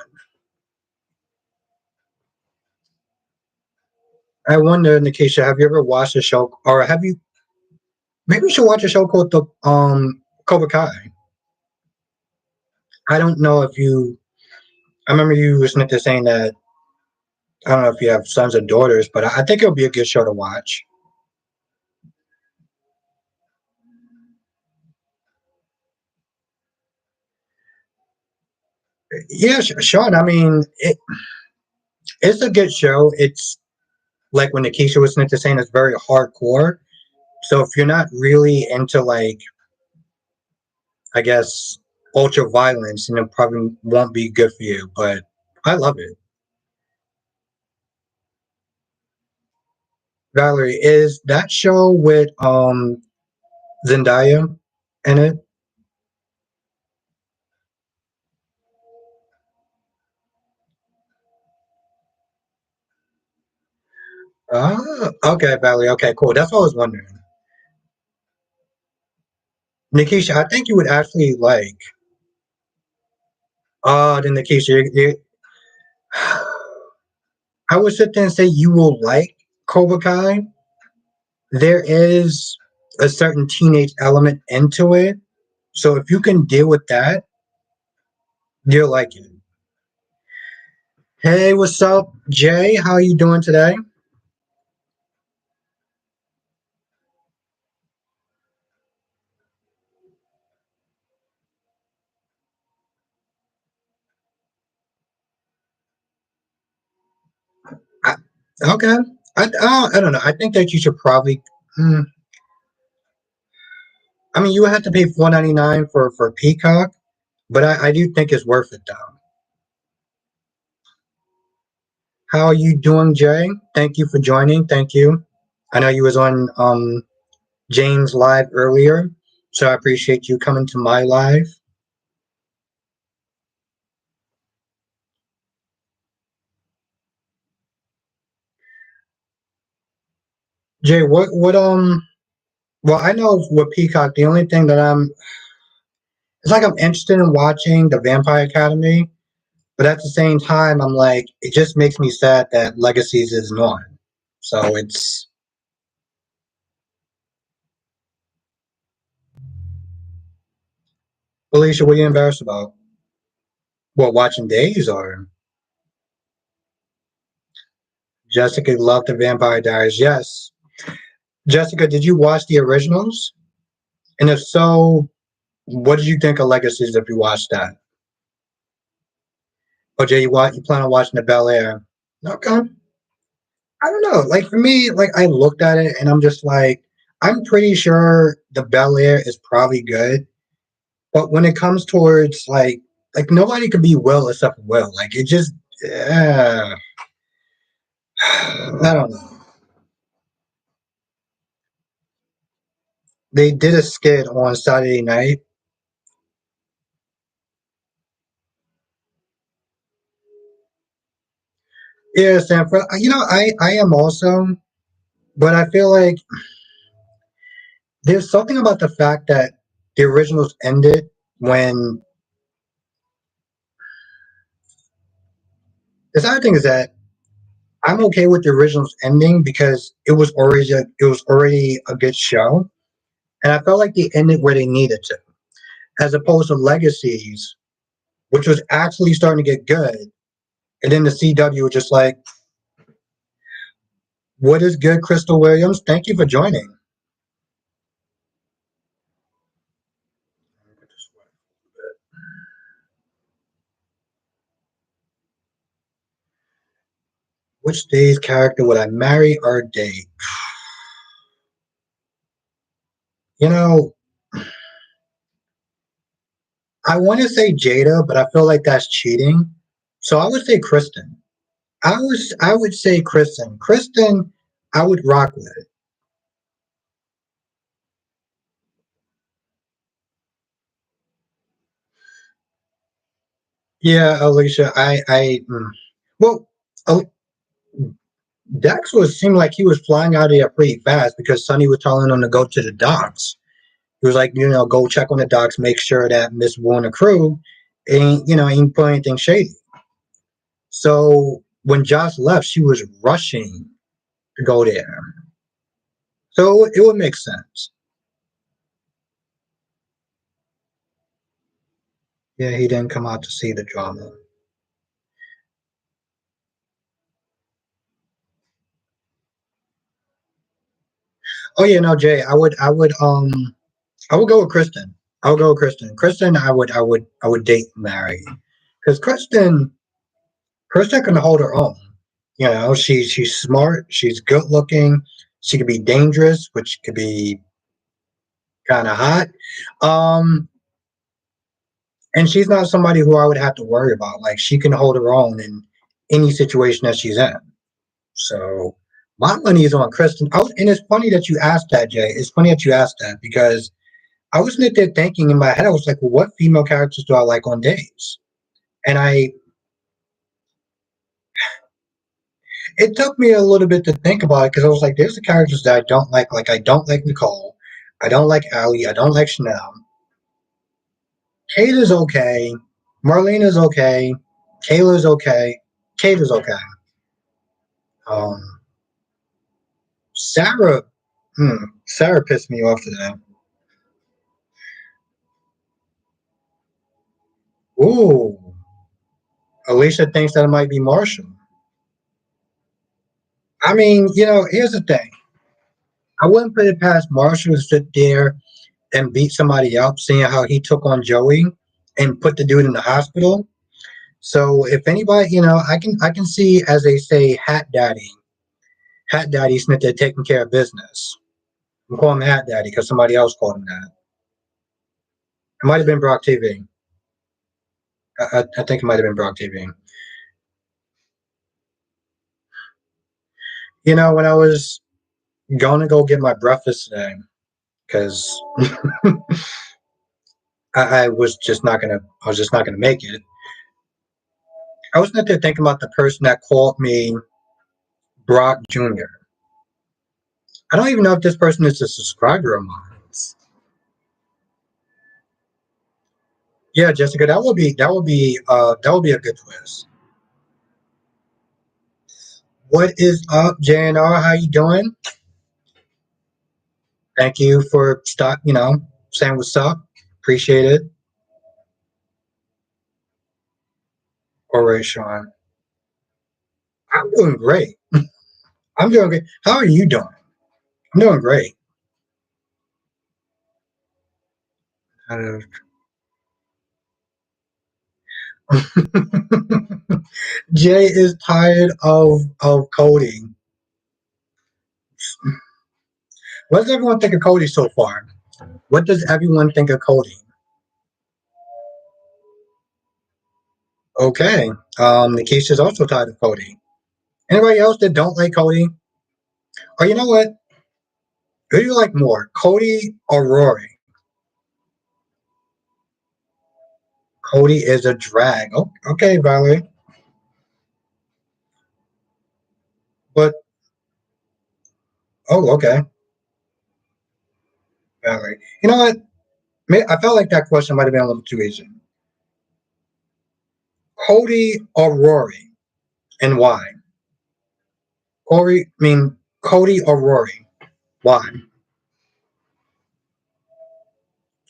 Speaker 1: I wonder, Nikisha, have you ever watched a show, or have you? Maybe you should watch a show called the Cobra Kai. I don't know if you. I remember you was to saying that. I don't know if you have sons or daughters, but I think it'll be a good show to watch. Yeah, Sean. I mean, it's a good show. It's like when Nikisha was saying, it's very hardcore. So if you're not really into like, I guess ultra violence, and it probably won't be good for you. But I love it. Valerie, is that show with Zendaya in it? Ah, okay, Valerie. Okay, cool. That's what I was wondering. Nikisha, I think you would actually like. Then Nikisha, I would sit there and say you will like Cobra Kai. There is a certain teenage element into it, so if you can deal with that, you'll like it. Hey, what's up, Jay? How are you doing today? I, okay. I don't know. I think that you should probably. Hmm, I mean, you would have to pay $4.99 for Peacock, but I do think it's worth it though. How are you doing, Jay? Thank you for joining. Thank you. I know you was on James live earlier, so I appreciate you coming to my live. Jay, what. Well, I know with Peacock, the only thing that it's like I'm interested in watching the Vampire Academy, but at the same time, I'm like, it just makes me sad that Legacies is not. So it's Alicia, what are you embarrassed about? What, watching Days or Jessica loved the Vampire Diaries? Yes. Jessica, did you watch the originals? And if so, what did you think of Legacies if you watched that? Oh, Jay, you plan on watching the Bel Air? Okay. I don't know. Like for me, like I looked at it and I'm just like, I'm pretty sure the Bel Air is probably good, but when it comes towards like nobody could be Will except Will. Like it just, yeah, I don't know. They did a skit on Saturday night. Yeah, Sanford. I am also, but I feel like there's something about the fact that the originals ended when the sad thing is that I'm okay with the originals ending because it was already a good show, and I felt like they ended where they needed to, as opposed to Legacies, which was actually starting to get good, and then the CW was just like, "What is good, Crystal Williams? Thank you for joining." Which day's character would I marry or date? You know, I want to say Jada, but I feel like that's cheating. So I would say Kristen. I would say Kristen. Kristen, I would rock with. Yeah, Alicia. Well, uh, Dex was seemed like he was flying out of there pretty fast because Sonny was telling him to go to the docks. He was like, go check on the docks, make sure that Miss Wu and the crew ain't put anything shady. So when Josh left, she was rushing to go there. So it would make sense. Yeah, he didn't come out to see the drama. Oh yeah, no, Jay, I would go with Kristen. I would go with Kristen. Kristen, I would date, marry, because Kristen can hold her own. She's smart. She's good looking. She could be dangerous, which could be kind of hot. Um, And she's not somebody who I would have to worry about. Like she can hold her own in any situation that she's in. So my money is on Kristen. And it's funny that you asked that, Jay. It's funny that you asked that because I was sitting there thinking in my head, I was like, well, what female characters do I like on days? And it took me a little bit to think about it because I was like, there's the characters that I don't like. Like, I don't like Nicole. I don't like Allie. I don't like Chanel. Kate is okay. Marlene is okay. Kayla's okay. Kate is okay. Um, Sarah, Sarah pissed me off today. Ooh, Alicia thinks that it might be Marshall. I mean, here's the thing. I wouldn't put it past Marshall to sit there and beat somebody up, seeing how he took on Joey and put the dude in the hospital. So if anybody, I can see, as they say, Hat Daddy Smith, they're taking care of business. I'm calling him Hat Daddy because somebody else called him that. It might have been Brock TV. I think it might have been Brock TV. When I was going to go get my breakfast today, because I was just not gonna, I was just not gonna make it. I was not there thinking about the person that called me Brock Jr. I don't even know if this person is a subscriber of mine. Yeah, Jessica, that would be a good twist. What is up, JNR? How you doing? Thank you for saying what's up. Appreciate it. All right, Sean. I'm doing great. I'm doing great. How are you doing? I'm doing great. Uh, Jay is tired of coding. What does everyone think of Cody so far? What does everyone think of Cody? Okay. Nikisha's also tired of Cody. Anybody else that don't like Cody? Or you know what? Who do you like more, Cody or Rory? Cody is a drag. Oh, okay, Valerie. But okay, Valerie. You know what? I felt like that question might have been a little too easy. Cody or Rory, and why? Cody or Rory, why?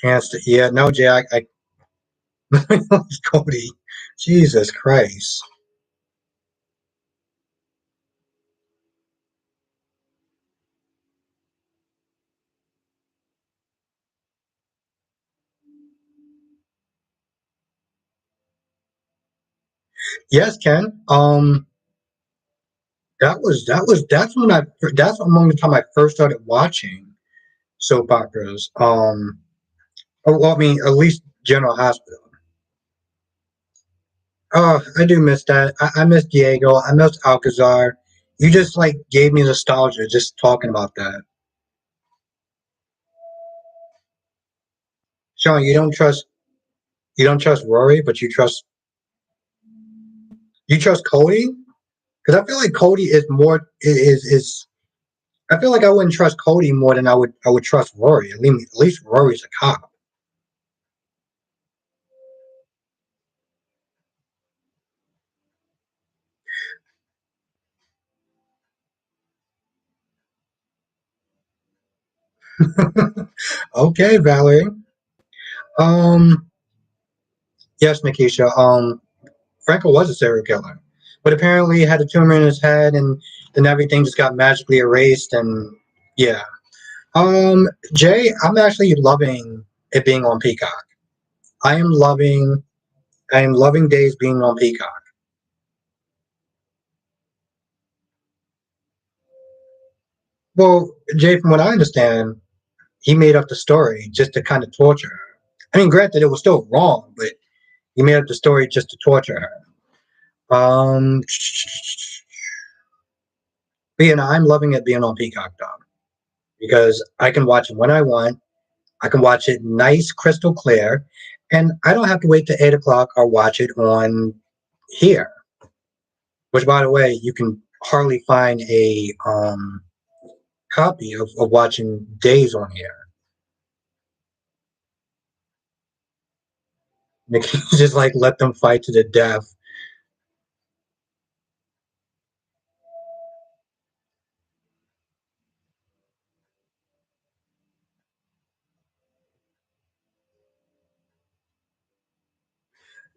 Speaker 1: Yes, yeah, no, Jay, I it's Cody. Jesus Christ. Yes, Ken. That's among the time I first started watching soap operas. Well, I mean, at least General Hospital. Oh, I do miss that. I miss Diego. I miss Alcazar. You just like gave me nostalgia just talking about that. Sean, you don't trust Rory, but you trust Cody? Because I feel like Cody is more is I feel like I wouldn't trust Cody more than I would trust Rory. At least Rory's a cop. Okay, Valerie. Um, yes, Nikisha. Franco was a serial killer, but apparently he had a tumor in his head, and then everything just got magically erased. And yeah. Jay, I'm actually loving it being on Peacock. I am loving. I am loving Days being on Peacock. Well, Jay, from what I understand, he made up the story just to kind of torture her. I mean, granted, it was still wrong, but He made up the story just to torture her. Um, but you know, I'm loving it being on Peacock though, because I can watch it when I want. I can watch it nice, crystal clear, and I don't have to wait till 8 o'clock or watch it on here. Which, by the way, you can hardly find a copy of watching Days on here. Just like let them fight to the death.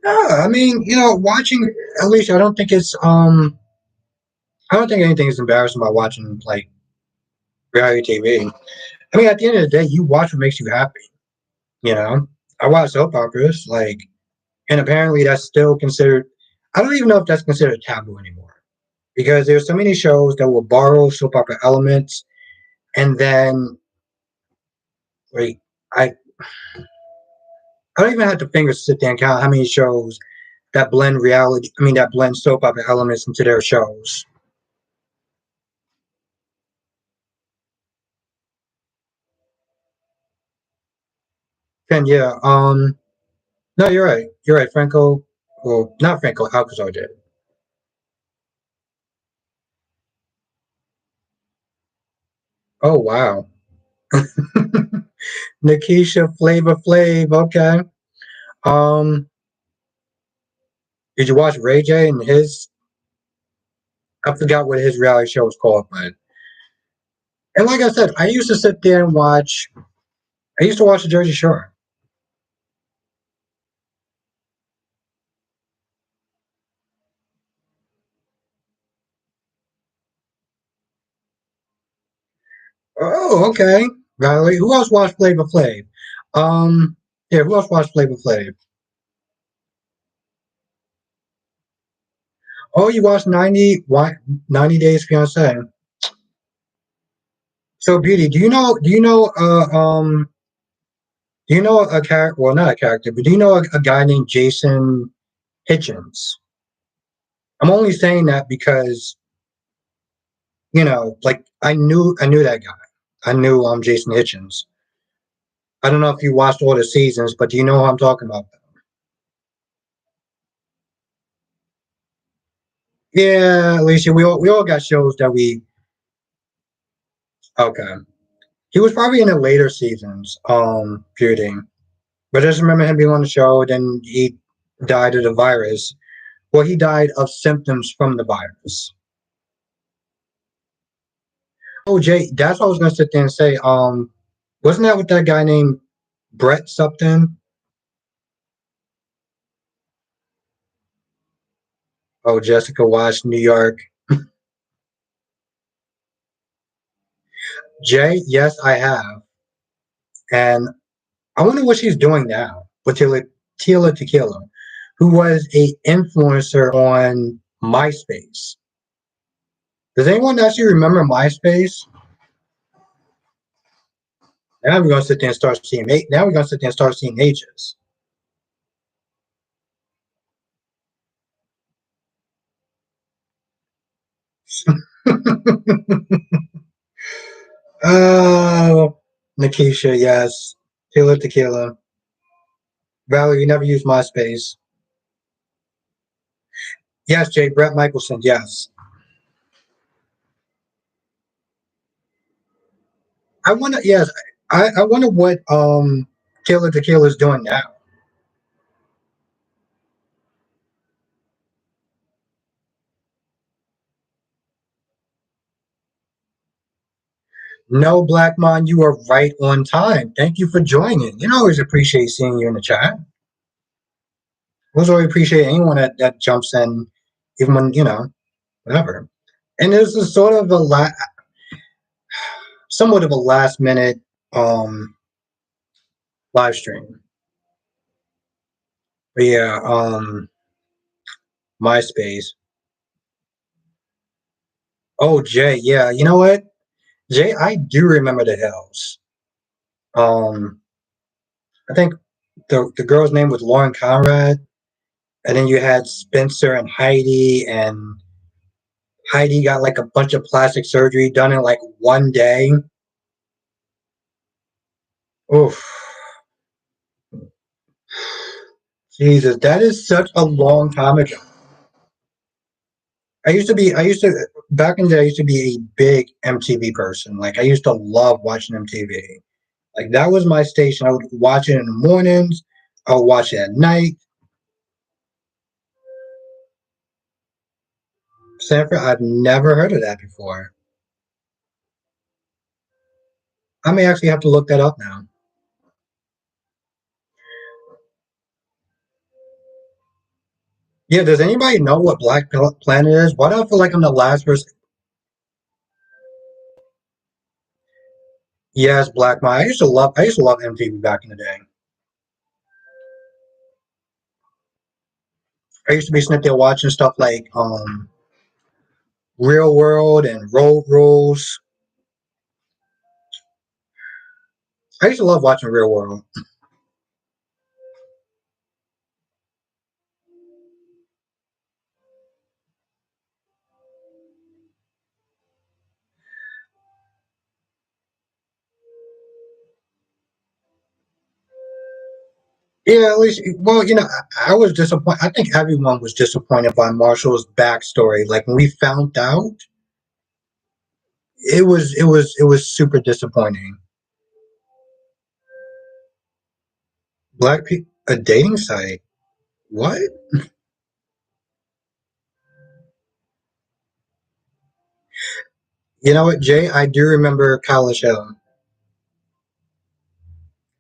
Speaker 1: No, I mean, you know, watching Alicia, I don't think anything is embarrassing about watching like reality TV. I mean, at the end of the day, you watch what makes you happy. You know, I watch soap operas, like, and apparently that's still considered. I don't even know if that's considered taboo anymore because there's so many shows that will borrow soap opera elements and then like I I don't even have the fingers to sit there and count how many shows that blend reality. I mean, that blend soap opera elements into their shows. And yeah, no, you're right. You're right. Franco, well, not Franco. Alcazar did. Oh wow. Nikisha Flavor Flav. Okay. Um, did you watch Ray J and his? I forgot what his reality show was called, but and like I said, I used to sit there and watch. I used to watch the Jersey Shore. Oh, okay. Riley. Who else watched Flavor Flav? Um, yeah. Who else watched Flavor Flav? Oh, you watched 90 Days Fiance. So, Beauty, do you know a character? Well, not a character, but do you know a guy named Jason Hitchens? I'm only saying that because you know, like I knew that guy. I knew Jason Hitchens. I don't know if you watched all the seasons, but do you know who I'm talking about? Yeah, Alicia, we all got shows that we okay. He was probably in the later seasons, Beauty. But I just remember him being on the show, then he died of the virus. Well, he died of symptoms from the virus. Oh, Jay, that's what I was gonna sit there and say. Wasn't that with that guy named Brett something? Oh, Jessica Watch, New York. Jay, yes, I have, and I wonder what she's doing now with Tila Tequila, who was a influencer on MySpace. Does anyone actually remember MySpace? Now we're gonna sit there and start seeing. Now we're gonna sit there and start seeing ages. Oh, Nikisha, yes. Tila Tequila. Valerie, you never used MySpace. Yes, Jay, Brett Michelson, yes. I wonder, yes, I wonder what Tila Tequila is doing now. No, Black Man, you are right on time. Thank you for joining. You know, I always appreciate seeing you in the chat. I always always appreciate anyone that jumps in, even when, you know, whatever. And this is sort of somewhat of a last minute um live stream. But yeah, MySpace. Oh, Jay, yeah. You know what? Jay, I do remember the Hells. Um, I think the girl's name was Lauren Conrad. And then you had Spencer and Heidi, and Heidi got like a bunch of plastic surgery done in like one day. Oof. Jesus, that is such a long time ago. I used to, back in the day, I used to be a big MTV person. Like, I used to love watching MTV. Like, that was my station. I would watch it in the mornings, I would watch it at night. Sanford, I've never heard of that before. I may actually have to look that up now. Yeah, does anybody know what Planet is? Why do I feel like I'm the last person? Yes, Black Maya. I used to love MTV back in the day. I used to be sitting there watching stuff like Real World and Road Rules. I used to love watching Real World. Yeah, at least, well, I was disappointed. I think everyone was disappointed by Marshall's backstory. Like when we found out, it was super disappointing. Black people, a dating site. What? You know what, Jay? I do remember College Hill.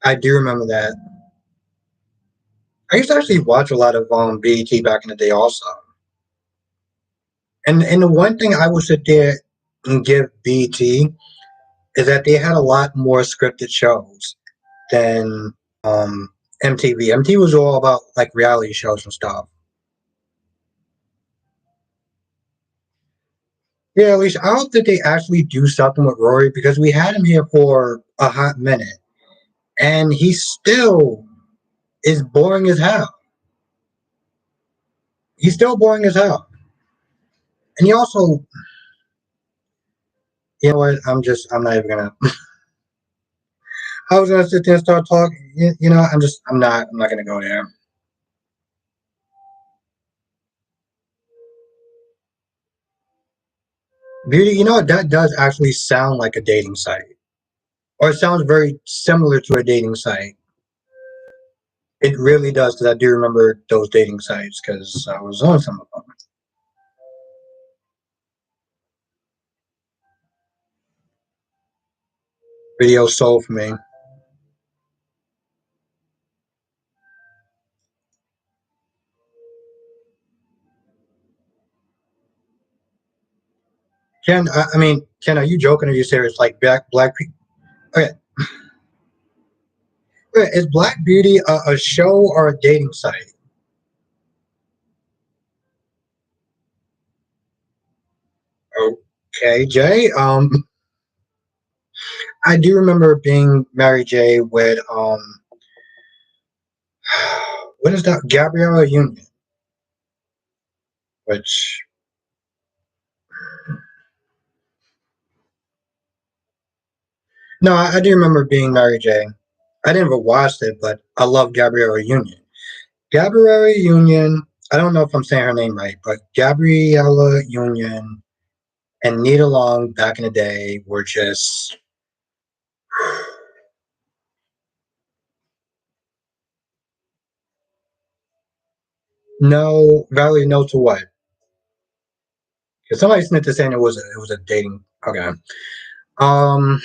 Speaker 1: I do remember that. I used to actually watch a lot of BET back in the day, also. And the one thing I would sit there and give BET is that they had a lot more scripted shows than MTV. MTV was all about like reality shows and stuff. Yeah, at least I hope that they actually do something with Rory because we had him here for a hot minute, and he still is boring as hell. He's still boring as hell, and he also, you know what? I'm not even gonna. I was gonna sit there and start talking. I'm not gonna go there. Beauty, you know what? That does actually sound like a dating site, or it sounds very similar to a dating site. It really does because I do remember those dating sites because I was on some of them. Video sold for me. Ken, I mean, Ken, are you joking or are you serious? Like black people? Okay, wait, is Black Beauty a show or a dating site? Okay, Jay. I do remember being Mary J with what is that? Gabriella Union, which no, I do remember being Mary J. I never watched it, but I love Gabriella Union. Gabriella Union. I don't know if I'm saying her name right, but Gabriella Union and Nita Long back in the day were just no Valerie no to what? Because somebody sent this saying it was a dating. Okay. Um,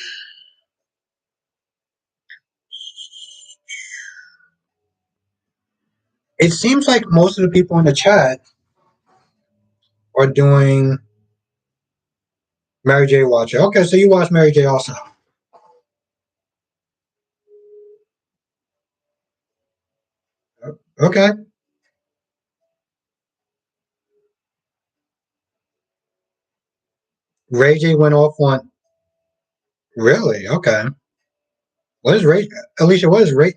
Speaker 1: it seems like most of the people in the chat are doing Mary J. Watcher. Okay, so you watch Mary J. Also. Okay. Ray J went off on. Really? Okay. What is Ray? Alicia, what is Ray?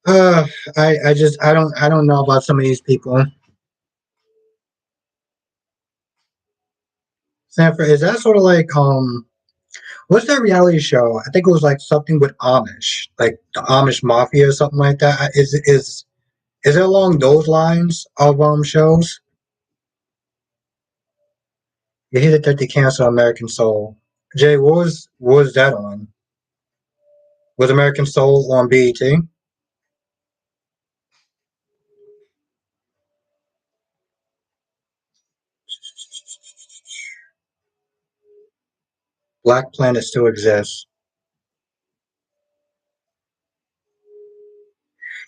Speaker 1: Uh, I don't know about some of these people. Sanford, is that sort of like what's that reality show? I think it was like something with Amish, like the Amish Mafia or something like that. Is it along those lines of shows? You hit that they cancel American Soul. Jay, what was that on? Was American Soul on BET? Black Planet still exists.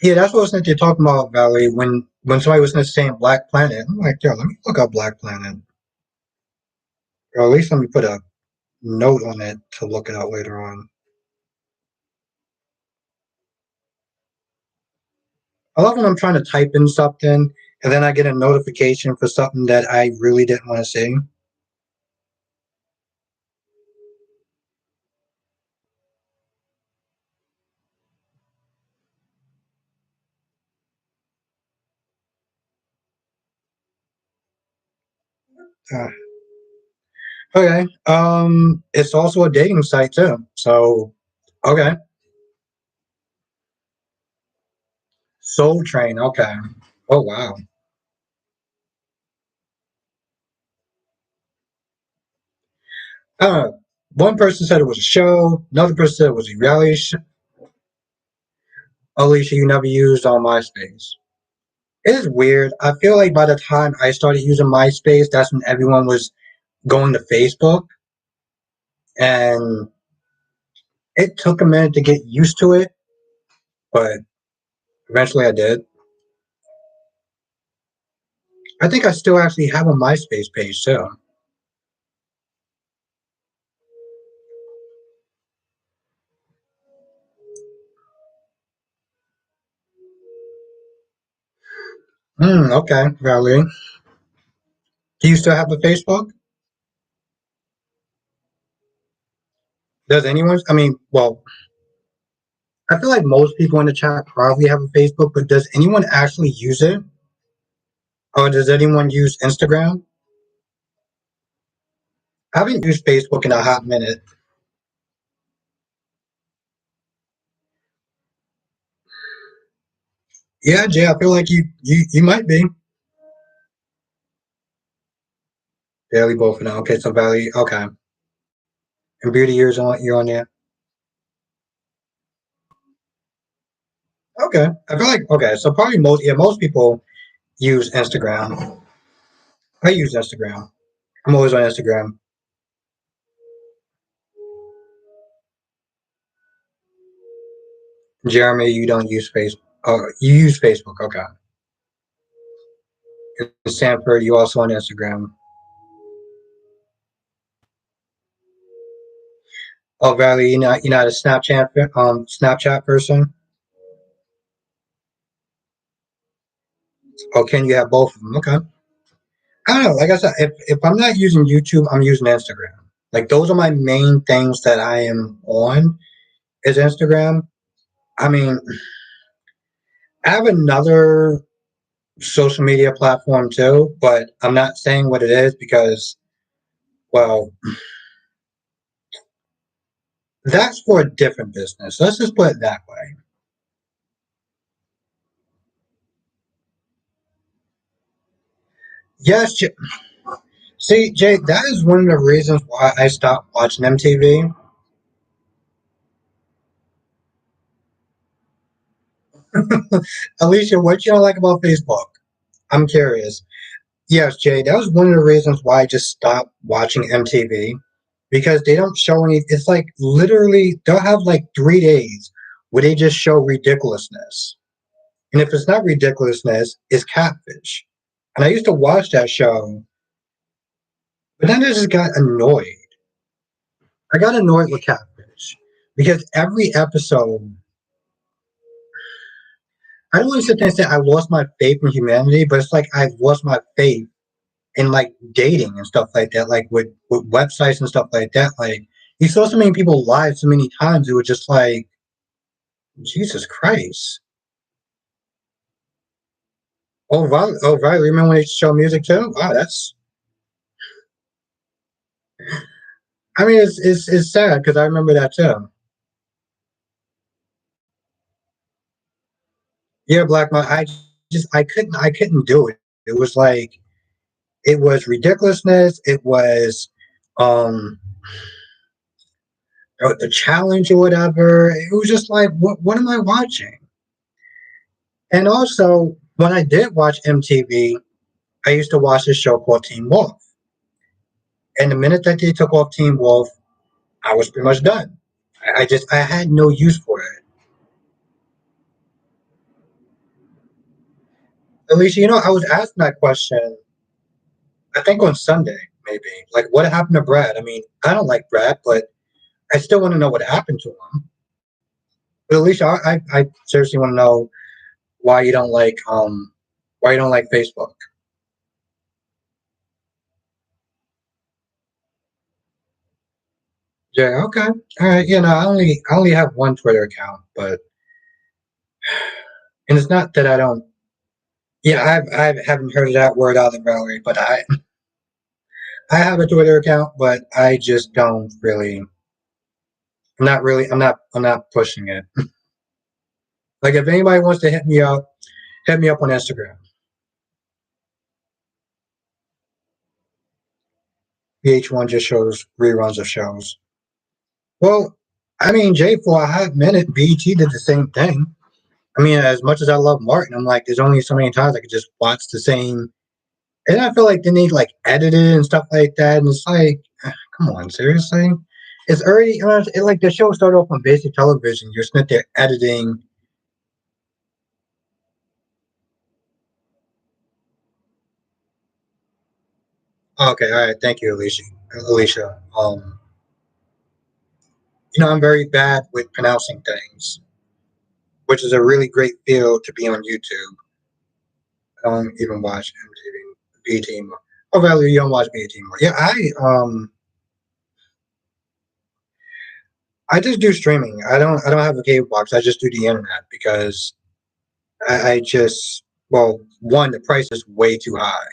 Speaker 1: Yeah, that's what I was thinking talking about, Valerie. When somebody was saying Black Planet, I'm like, yo, let me look up Black Planet. Or at least let me put a note on it to look it up later on. I love when I'm trying to type in something and then I get a notification for something that I really didn't want to see. Uh, okay. It's also a dating site too. So, okay. Soul Train. Okay. Oh wow. Uh, one person said it was a show. Another person said it was a reality show. Alicia, you never used on MySpace. It is weird. I feel like by the time I started using MySpace, that's when everyone was going to Facebook, and it took a minute to get used to it, but eventually I did. I think I still actually have a MySpace page too. Okay, Valerie. Do you still have a Facebook? Does anyone? I mean, well, I feel like most people in the chat probably have a Facebook, but does anyone actually use it? Or does anyone use Instagram? I haven't used Facebook in a hot minute. Yeah, Jay, I feel like you might be. Barely both now. Okay, so Valley. Okay, and Beauty years on you're on there. Okay, I feel like okay. So probably most people use Instagram. I use Instagram. I'm always on Instagram. Jeremy, you don't use Facebook. Oh, you use Facebook. Okay. And Sanford, you also on Instagram. Oh, Valley, you're not a Snapchat person. Oh, can you have both of them? Okay. I don't know. Like I said, if I'm not using YouTube, I'm using Instagram. Like those are my main things that I am on is Instagram. I mean, I have another social media platform too, but I'm not saying what it is because, well, that's for a different business. Let's just put it that way. Yes, see, Jay, that is one of the reasons why I stopped watching MTV. Alicia, what you don't like about Facebook? I'm curious. Yes, Jay, that was one of the reasons why I just stopped watching MTV because they don't show any. It's like literally they'll have like 3 days where they just show ridiculousness, and if it's not ridiculousness, it's catfish. And I used to watch that show, but then I just got annoyed. I got annoyed with catfish because every episode, I don't want to sit there and say I lost my faith in humanity, but it's like I lost my faith in like dating and stuff like that, like with websites and stuff like that. Like you saw so many people live so many times, it was just like Jesus Christ. Oh, Violet. Oh, Violet. Remember when they show music too? Wow, that's. I mean, it's sad because I remember that too. Yeah, Black Mamba. I couldn't do it. It was like it was ridiculousness. It was um the challenge or whatever. It was just like what am I watching? And also when I did watch MTV, I used to watch this show called Teen Wolf. And the minute that they took off Teen Wolf, I was pretty much done. I had no use for it. Alicia, I was asking that question, I think on Sunday, maybe. Like, what happened to Brad? I mean, I don't like Brad, but I still want to know what happened to him. But Alicia, I seriously want to know why you don't like Facebook. Yeah, okay. All right. I only have one Twitter account, but and it's not that I don't. Yeah, I haven't heard that word out of Valerie, but I have a Twitter account, but I just don't really. I'm not really. I'm not pushing it. Like if anybody wants to hit me up on Instagram. VH1 just shows reruns of shows. Well, I mean, Jay, for a hot minute, BET did the same thing. I mean, as much as I love Martin, I'm like, there's only so many times I could just watch the same. And I feel like they need like edited and stuff like that. And it's like, come on, seriously? It's already like the show started off on basic television. You're sitting there editing. Okay, all right, thank you, Alicia. Alicia, I'm very bad with pronouncing things, which is a really great field to be on YouTube. I don't even watch MTV, BT anymore. Oh, Valerie, you don't watch BT anymore. Yeah, I just do streaming. I don't have a cable box. I just do the internet because I just well, one, the price is way too high.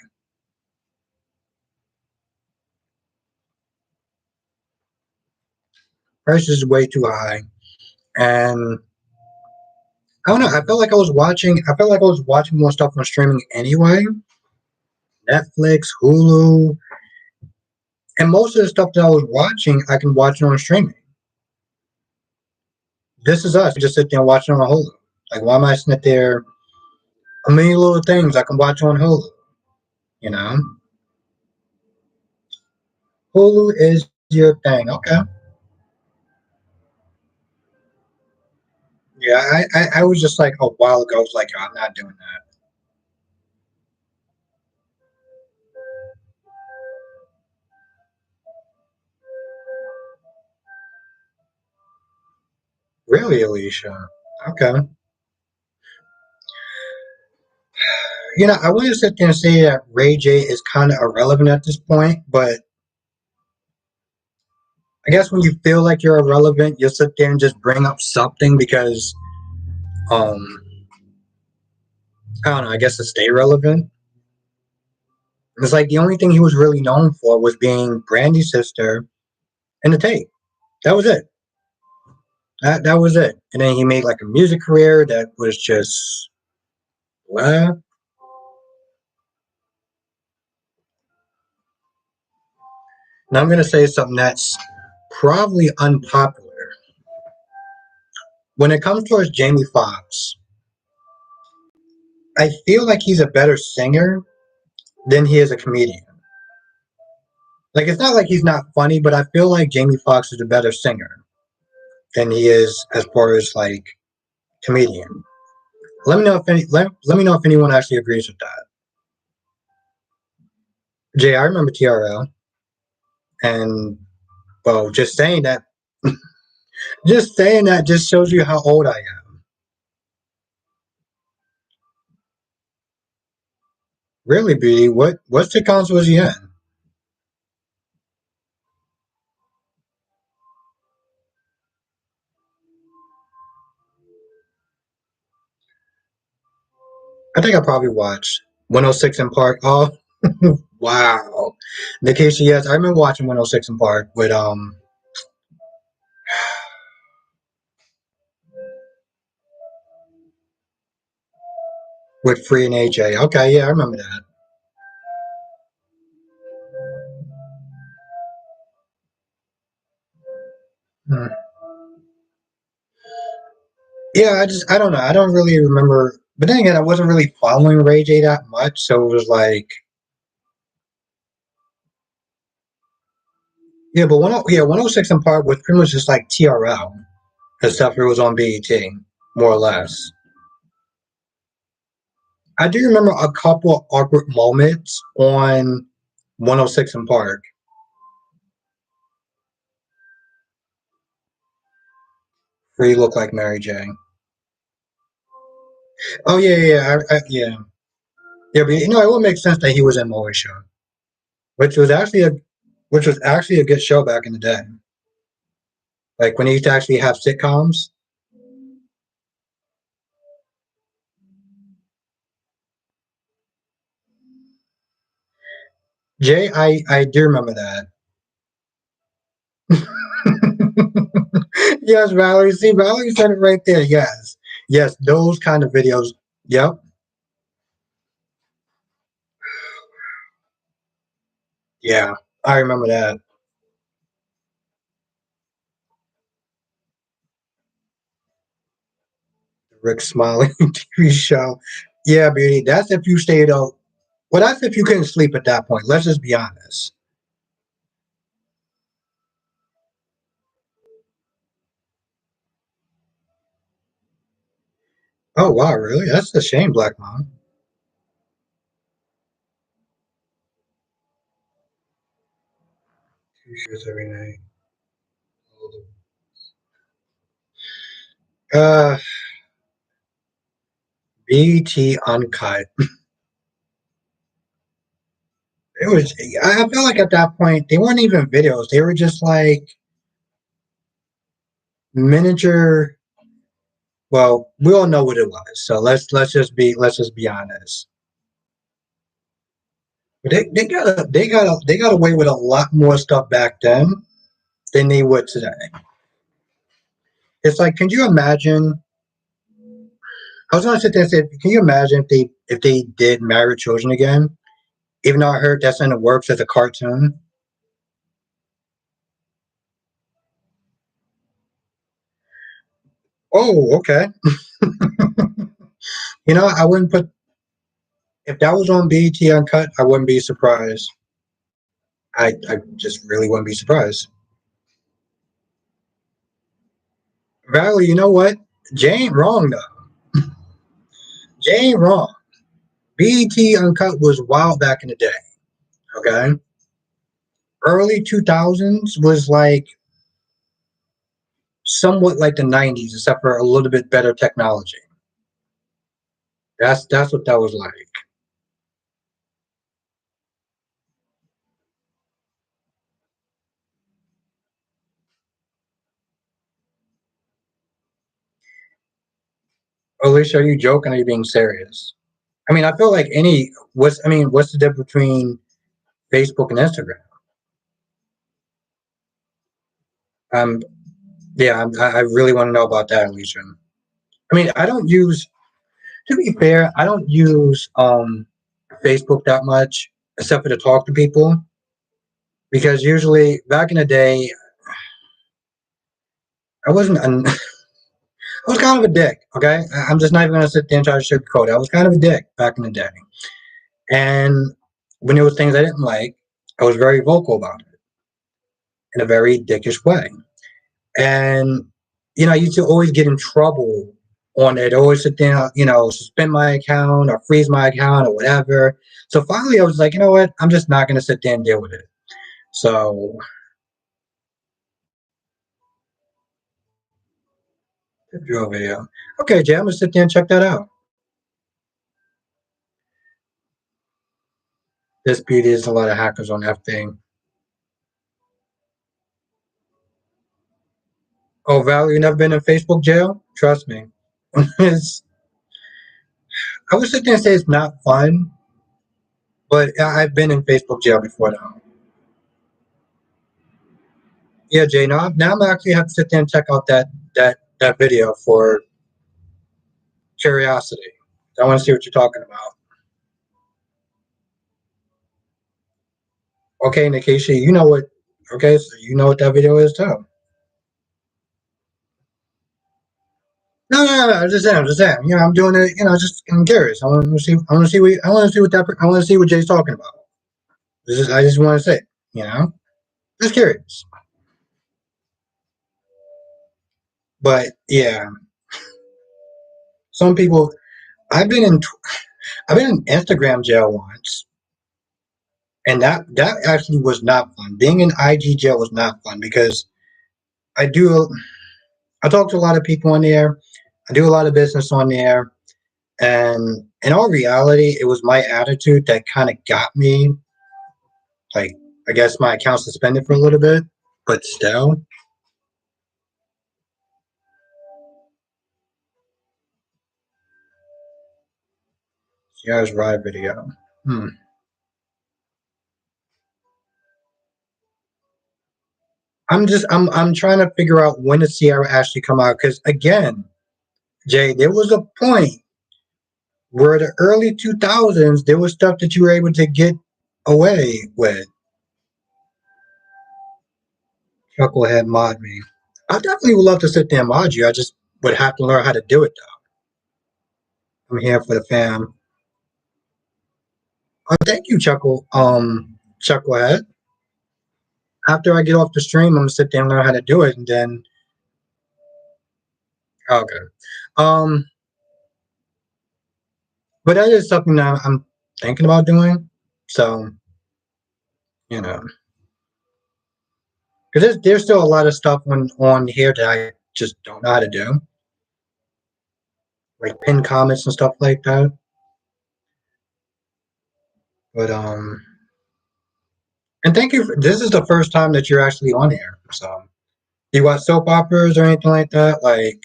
Speaker 1: Price is way too high, and I don't know. I felt like I was watching more stuff on streaming anyway. Netflix, Hulu, and most of the stuff that I was watching, I can watch it on streaming. This is us. Just sit there and watch it on Hulu. Like, why am I sitting there? A million little things I can watch on Hulu. You know, Hulu is your thing. Okay. Yeah, I was just like a while ago. I was like, oh, I'm not doing that. Really, Alicia? Okay. I wouldn't sit there and say that Ray J is kind of irrelevant at this point, but I guess when you feel like you're irrelevant, you'll sit there and just bring up something because, um, I don't know, I guess to stay relevant. It's like the only thing he was really known for was being Brandy's sister in the tape. That was it. That was it. And then he made like a music career that was just, well, now I'm going to say something that's probably unpopular. When it comes towards Jamie Foxx, I feel like he's a better singer than he is a comedian. Like it's not like he's not funny, but I feel like Jamie Foxx is a better singer than he is as far as like comedian. Let me know if anyone actually agrees with that. Jay, I remember TRL, and well, just saying that just shows you how old I am. Really, B? What sitcoms was he in? I think I probably watched. 106 in Park. Oh, wow. Nikisha, yes, I remember watching 106 in Park with Free and AJ. Okay, yeah, I remember that. Hmm. Yeah, I don't know. I don't really remember. But then again, I wasn't really following Ray J that much, so it was like, yeah, but 106 in Park was pretty much just like TRL, except it was on BET, more or less. I do remember a couple of awkward moments on 106 in Park. Where you look like Mary J. Oh yeah, yeah. Yeah, but it would make sense that he was in Maury's show, which was actually a which was actually a good show back in the day. Like when he used to actually have sitcoms. Jay, I do remember that. Yes, Valerie. See, Valerie said it right there. Yes, yes, those kind of videos. Yep. Yeah, I remember that. Rick Smiley TV show. Yeah, beauty. That's if you stayed up. Well, that's if you couldn't sleep at that point. Let's just be honest. Oh wow, really? That's a shame, Black Mom. 2 shows every night. Uh, BT Uncut. It was. I felt like at that point they weren't even videos. They were just like miniature. Well, we all know what it was. So let's just be honest. But they got away with a lot more stuff back then than they would today. It's like, can you imagine? I was gonna sit there and say, can you imagine if they did Married Children again? Even though I heard that's in the works as a cartoon. Oh, okay. I wouldn't put if that was on BET Uncut. I wouldn't be surprised. I just really wouldn't be surprised. Valerie, you know what? Jay ain't wrong though. Jay ain't wrong. BET Uncut was wild back in the day. Okay, early 2000s was like somewhat like the 90s, except for a little bit better technology. That's what that was like. Alicia, are you joking? Or are you being serious? I mean, I feel like what's the difference between Facebook and Instagram? Um, yeah, I really want to know about that, Alicia. I mean, I don't use. To be fair, I don't use Facebook that much, except for to talk to people. Because usually, back in the day, I wasn't. I was kind of a dick. Okay, I'm just not even gonna sit there and try to sugarcoat it. I was kind of a dick back in the day, and when there was things I didn't like, I was very vocal about it in a very dickish way. And I used to always get in trouble on it. Always sit there, suspend my account or freeze my account or whatever. So finally, I was like, you know what? I'm just not gonna sit there and deal with it. So video. Okay, Jay, I'm gonna sit there and check that out. This beauty is a lot of hackers on that thing. Oh, Val, you never been in Facebook jail? Trust me. It's, I would sit there and say it's not fun, But I've been in Facebook jail before now. Yeah, Jay. Now I'm actually have to sit there and check out that video for curiosity. I want to see what you're talking about. Okay, Nikisha, you know what? Okay, so you know what that video is too. No. I'm just saying. You know, I'm doing it. You know, just I'm curious. I want to see. I want to see what. I want to see what that. I want to see what Jay's talking about. This is. I just want to say. You know, just curious. But yeah, some people. I've been in. I've been in Instagram jail once, and that actually was not fun. Being in IG jail was not fun because I do. I talk to a lot of people on there. I do a lot of business on there. And in all reality, it was my attitude that kind of got me. Like, I guess my account suspended for a little bit, but still. Sierra's ride video. Hmm. I'm trying to figure out when did Sierra actually come out because again, Jay, there was a point where the early 2000s there was stuff that you were able to get away with. Chucklehead mod me. I definitely would love to sit there and mod you. I just would have to learn how to do it though. I'm here for the fam. Thank you, Chucklehead. After I get off the stream, I'm gonna sit there and learn how to do it, and then okay. Um, but that is something that I'm thinking about doing. So you know, because there's still a lot of stuff on here that I just don't know how to do, like pin comments and stuff like that. But and thank you. This is the first time that you're actually on here. So do you watch soap operas or anything like that? Like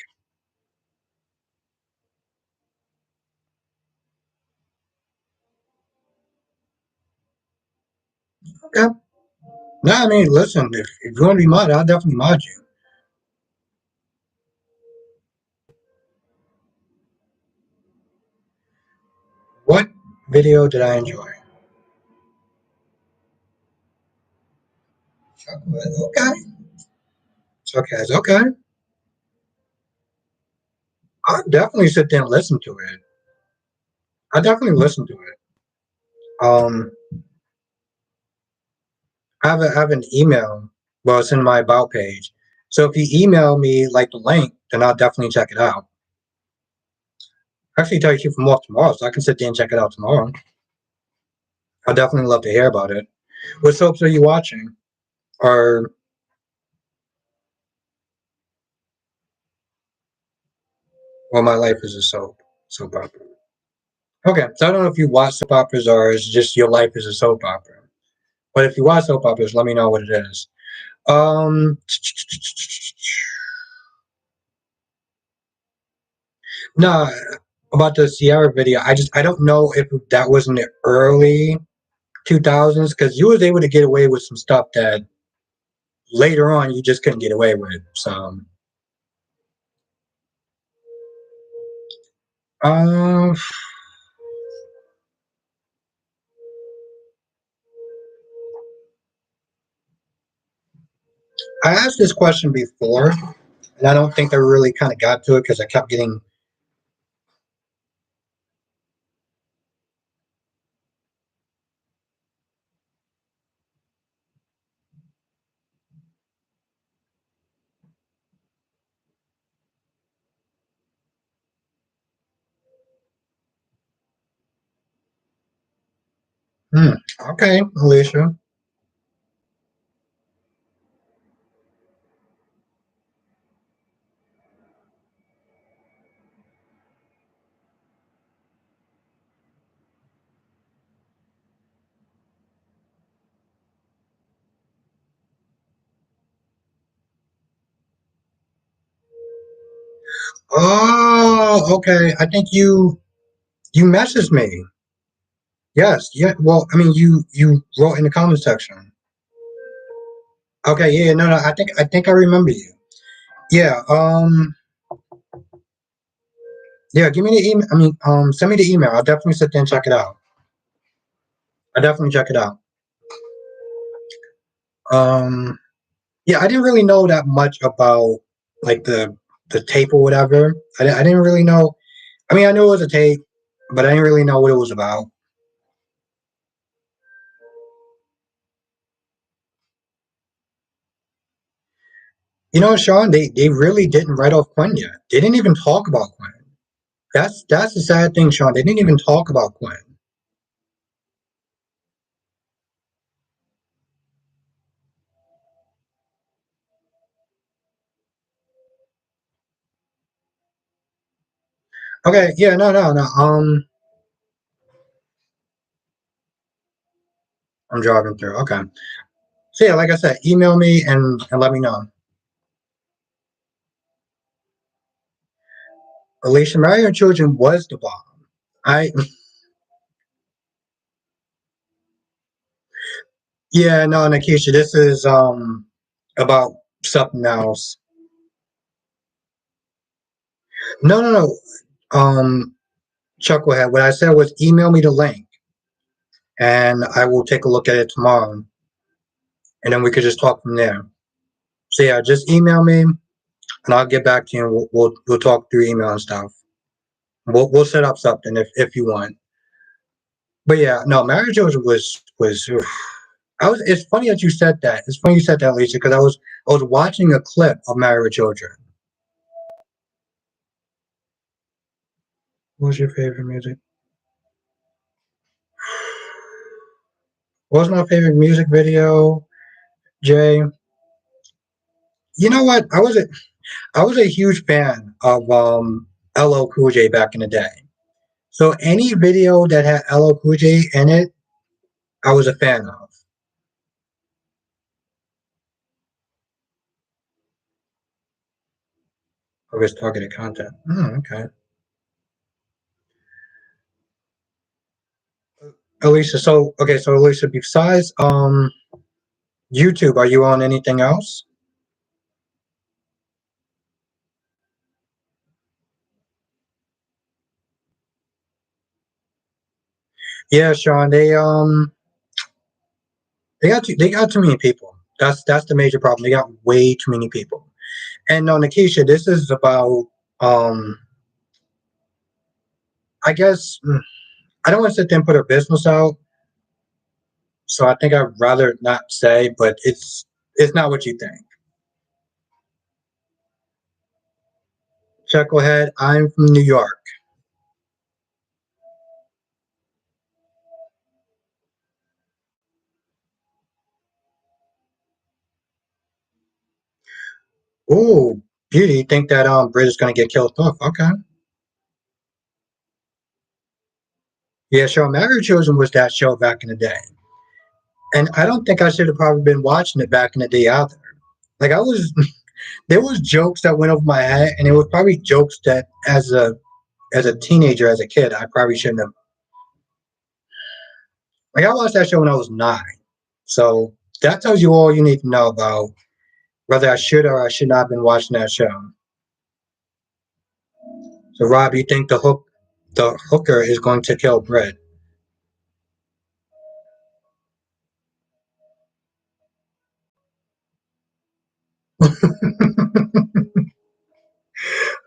Speaker 1: okay. No, I mean, listen, if you want to be mod, I'll definitely mod you. What video did I enjoy? Okay. It's okay. It's okay. I'll definitely sit there and listen to it. I definitely listen to it. Um, I have an email. Well, it's in my about page. So if you email me like the link, then I'll definitely check it out. Actually, tell you from off tomorrow, so I can sit there and check it out tomorrow. I'll definitely love to hear about it. What soaps are you watching? Or well, my life is a soap opera. Okay, so I don't know if you watch soap operas or it's just your life is a soap opera. But if you watch soap operas, let me know what it is. Um, no, about the Sierra video, I don't know if that was in the early 2000s because you was able to get away with some stuff that later on you just couldn't get away with. So, um, I asked this question before, and I don't think I really kind of got to it because I kept getting. Hmm, okay, Alicia. Oh, okay. I think you messaged me. Yes, yeah. Well, I mean, you wrote in the comment section. Okay, yeah, no, no. I think I remember you. Yeah. Yeah. Give me the email. I mean, send me the email. I'll definitely sit there and check it out. I'll definitely check it out. Um. Yeah, I didn't really know that much about like the tape or whatever. I didn't really know. I mean, I knew it was a tape, but I didn't really know what it was about. You know, Sean, they really didn't write off Quinn yet. They didn't even talk about Quinn. That's the sad thing, Sean. They didn't even talk about Quinn. Okay, yeah, no, no, no. I'm driving through. Okay. So yeah, like I said, email me and let me know. Alicia, Marry Your Children was the bomb. I yeah, no, Nikisha, this is about something else. No, no, no. Um, Chucklehead. What I said was email me the link, and I will take a look at it tomorrow, and then we could just talk from there. So yeah, just email me, and I'll get back to you. And we'll talk through email and stuff. We'll set up something if you want. But yeah, no, marriage was. Oof. I was. It's funny that you said that. It's funny you said that, Lisa, because I was watching a clip of Married with Children. What's your favorite music? What's my favorite music video, Jay? You know what? I was a huge fan of LL Cool J back in the day. So any video that had LL Cool J in it, I was a fan of. Of his targeted content. Okay. Alicia, so okay, so Alicia, besides YouTube, are you on anything else? Yeah, Sean, they got too many people. That's the major problem. They got way too many people. And no, Nikisha, this is about um I guess I don't want to sit there and put her business out, so I think I'd rather not say, but it's not what you think. Chucklehead, I'm from New York. Ooh, beauty, you think that Brit is gonna get killed off. Okay. Yeah, sure. Married Children was that show back in the day. And I don't think I should have probably been watching it back in the day either. Like I was there was jokes that went over my head and it was probably jokes that as a teenager, as a kid, I probably shouldn't have. Like I watched that show when I was 9. So that tells you all you need to know about whether I should or I should not have been watching that show. So Rob, you think the hooker is going to kill Britt?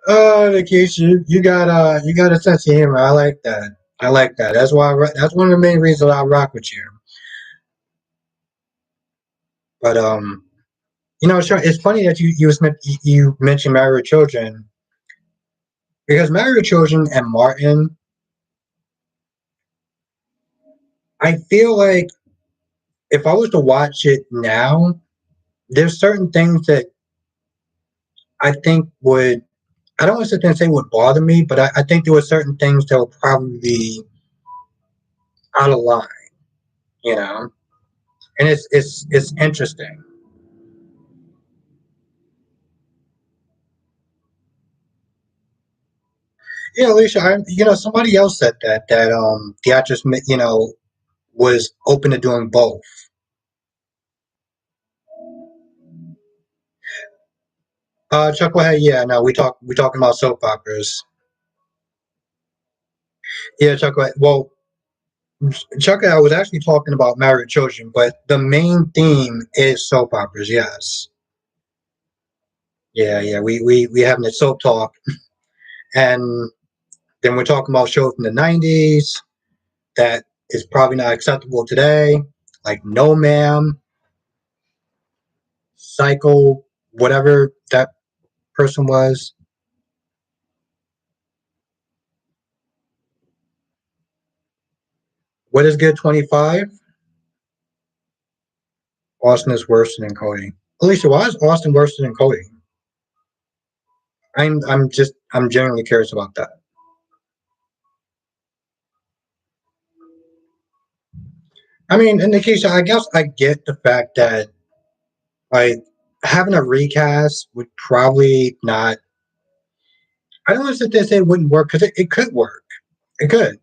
Speaker 1: Oh, Nikisha, you got a sense of humor. I like that. I like that. That's why that's one of the main reasons I rock with you. But sure, it's funny that you mentioned Married with Children because Married with Children and Martin, I feel like if I was to watch it now, there's certain things that I think would I don't want to sit there and say would bother me, but I think there were certain things that would probably be out of line, you know. And it's interesting. Yeah, Alicia, somebody else said that the actress, was open to doing both. Chucklehead, yeah, no, we talking about soap operas. Yeah, Chucklehead. Well, Chucklehead, I was actually talking about Married Children, but the main theme is soap operas. Yes. Yeah, yeah. We having a soap talk, and then we're talking about shows in the '90s that is probably not acceptable today, like No Ma'am, Psycho, whatever that person was. What is good? 25. Austin is worse than Cody. Alicia, why is Austin worse than Cody? I'm genuinely curious about that. I mean, in the case, I guess I get the fact that like having a recast would probably not. I don't want to sit there and say it wouldn't work because it could work. It could.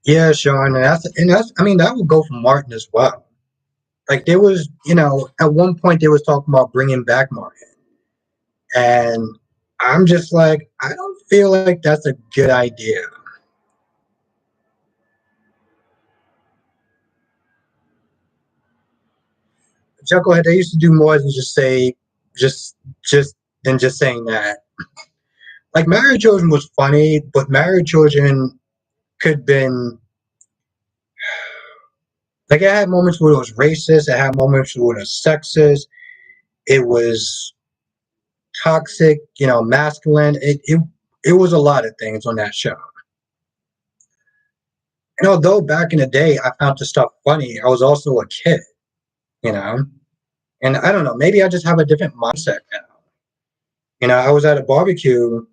Speaker 1: Yeah, Sean, and that's. I mean, that would go for Martin as well. Like there was, at one point they was talking about bringing back Martin, and I'm just like, I don't feel like that's a good idea. Chucklehead, they used to do more than just say, just, just than just saying that. Like Married Children was funny, but Married Children could been like it had moments where it was racist, it had moments where it was sexist, it was toxic, masculine. It was a lot of things on that show. And although back in the day I found the stuff funny, I was also a kid, you know. And I don't know, maybe I just have a different mindset now. I was at a barbecue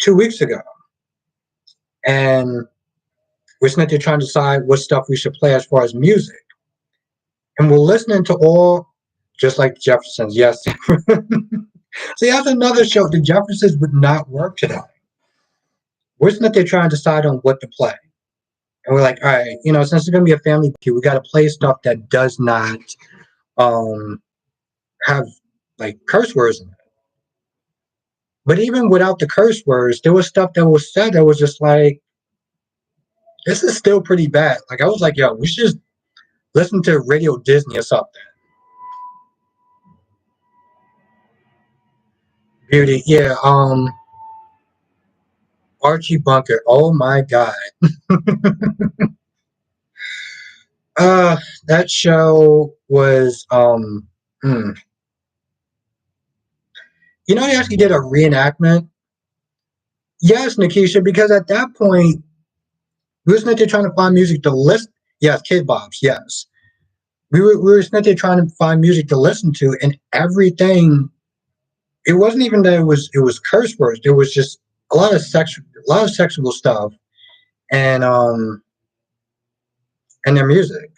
Speaker 1: 2 weeks ago, and we're sitting there trying to decide what stuff we should play as far as music. And we're listening to all just like Jeffersons. Yes. See, that's another show. The Jeffersons would not work today. We're sitting there trying to decide on what to play. And we're like, all right, since it's gonna be a family cue, we gotta play stuff that does not um have like curse words in it. But even without the curse words, there was stuff that was said that was just like, this is still pretty bad. Like I was like, yo, we should just listen to Radio Disney or something. Beauty, yeah. Archie Bunker. Oh my god. Uh, that show was hmm. They actually did a reenactment. Yes, Nikisha, because at that point, we were sitting there trying to find music to listen. Yes, Kid Bob's. Yes, we were sitting there trying to find music to listen to, and everything. It wasn't even that it was curse words. There was just a lot of sexual stuff, and and their music.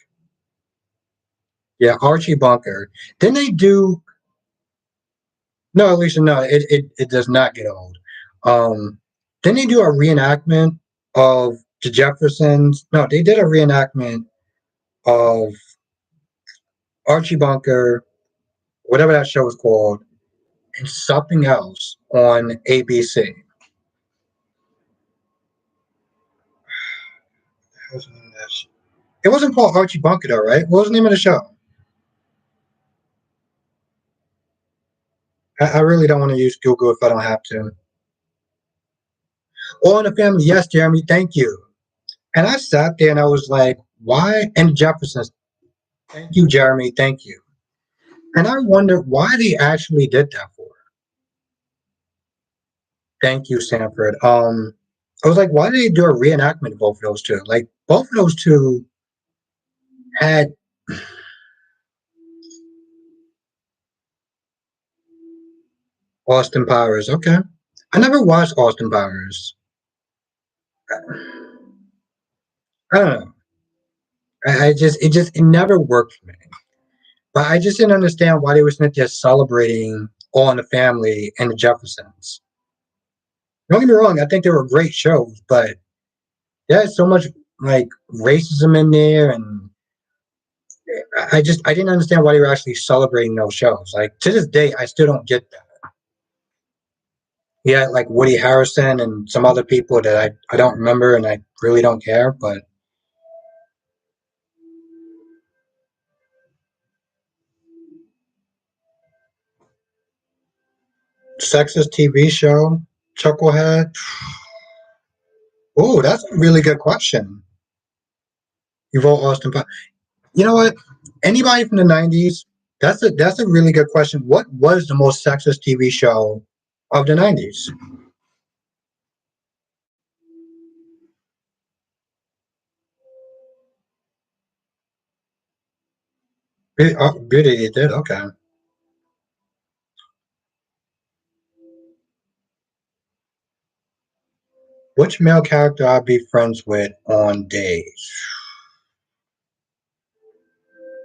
Speaker 1: Yeah, Archie Bunker. Then they do no, Alicia, no, it does not get old. Um, then they do a reenactment of the Jeffersons. No, they did a reenactment of Archie Bunker, whatever that show was called, and something else on ABC. It wasn't called Archie Bunker though, right? What was the name of the show? I really don't want to use Google if I don't have to. All in the Family, yes, Jeremy, thank you. And I sat there and I was like, why? And Jeffersons, thank you, Jeremy, thank you. And I wonder why they actually did that for. Thank you, Sanford. I was like, why did they do a reenactment of both of those two? Like both of those two had Austin Powers. Okay. I never watched Austin Powers. I don't know. It never worked for me. But I just didn't understand why they were sitting there celebrating All in the Family and the Jeffersons. Don't get me wrong, I think they were great shows, but there's so much like racism in there, and I didn't understand why they were actually celebrating those shows. Like to this day, I still don't get that. Yeah, like Woody Harrelson and some other people that I don't remember and I really don't care. But sexist TV show, Chucklehead. Oh, that's a really good question. You vote Austin Powers. You know what? Anybody from the '90s? That's a really good question. What was the most sexist TV show of the '90s? Beauty it did. Okay. Which male character I'd be friends with on days?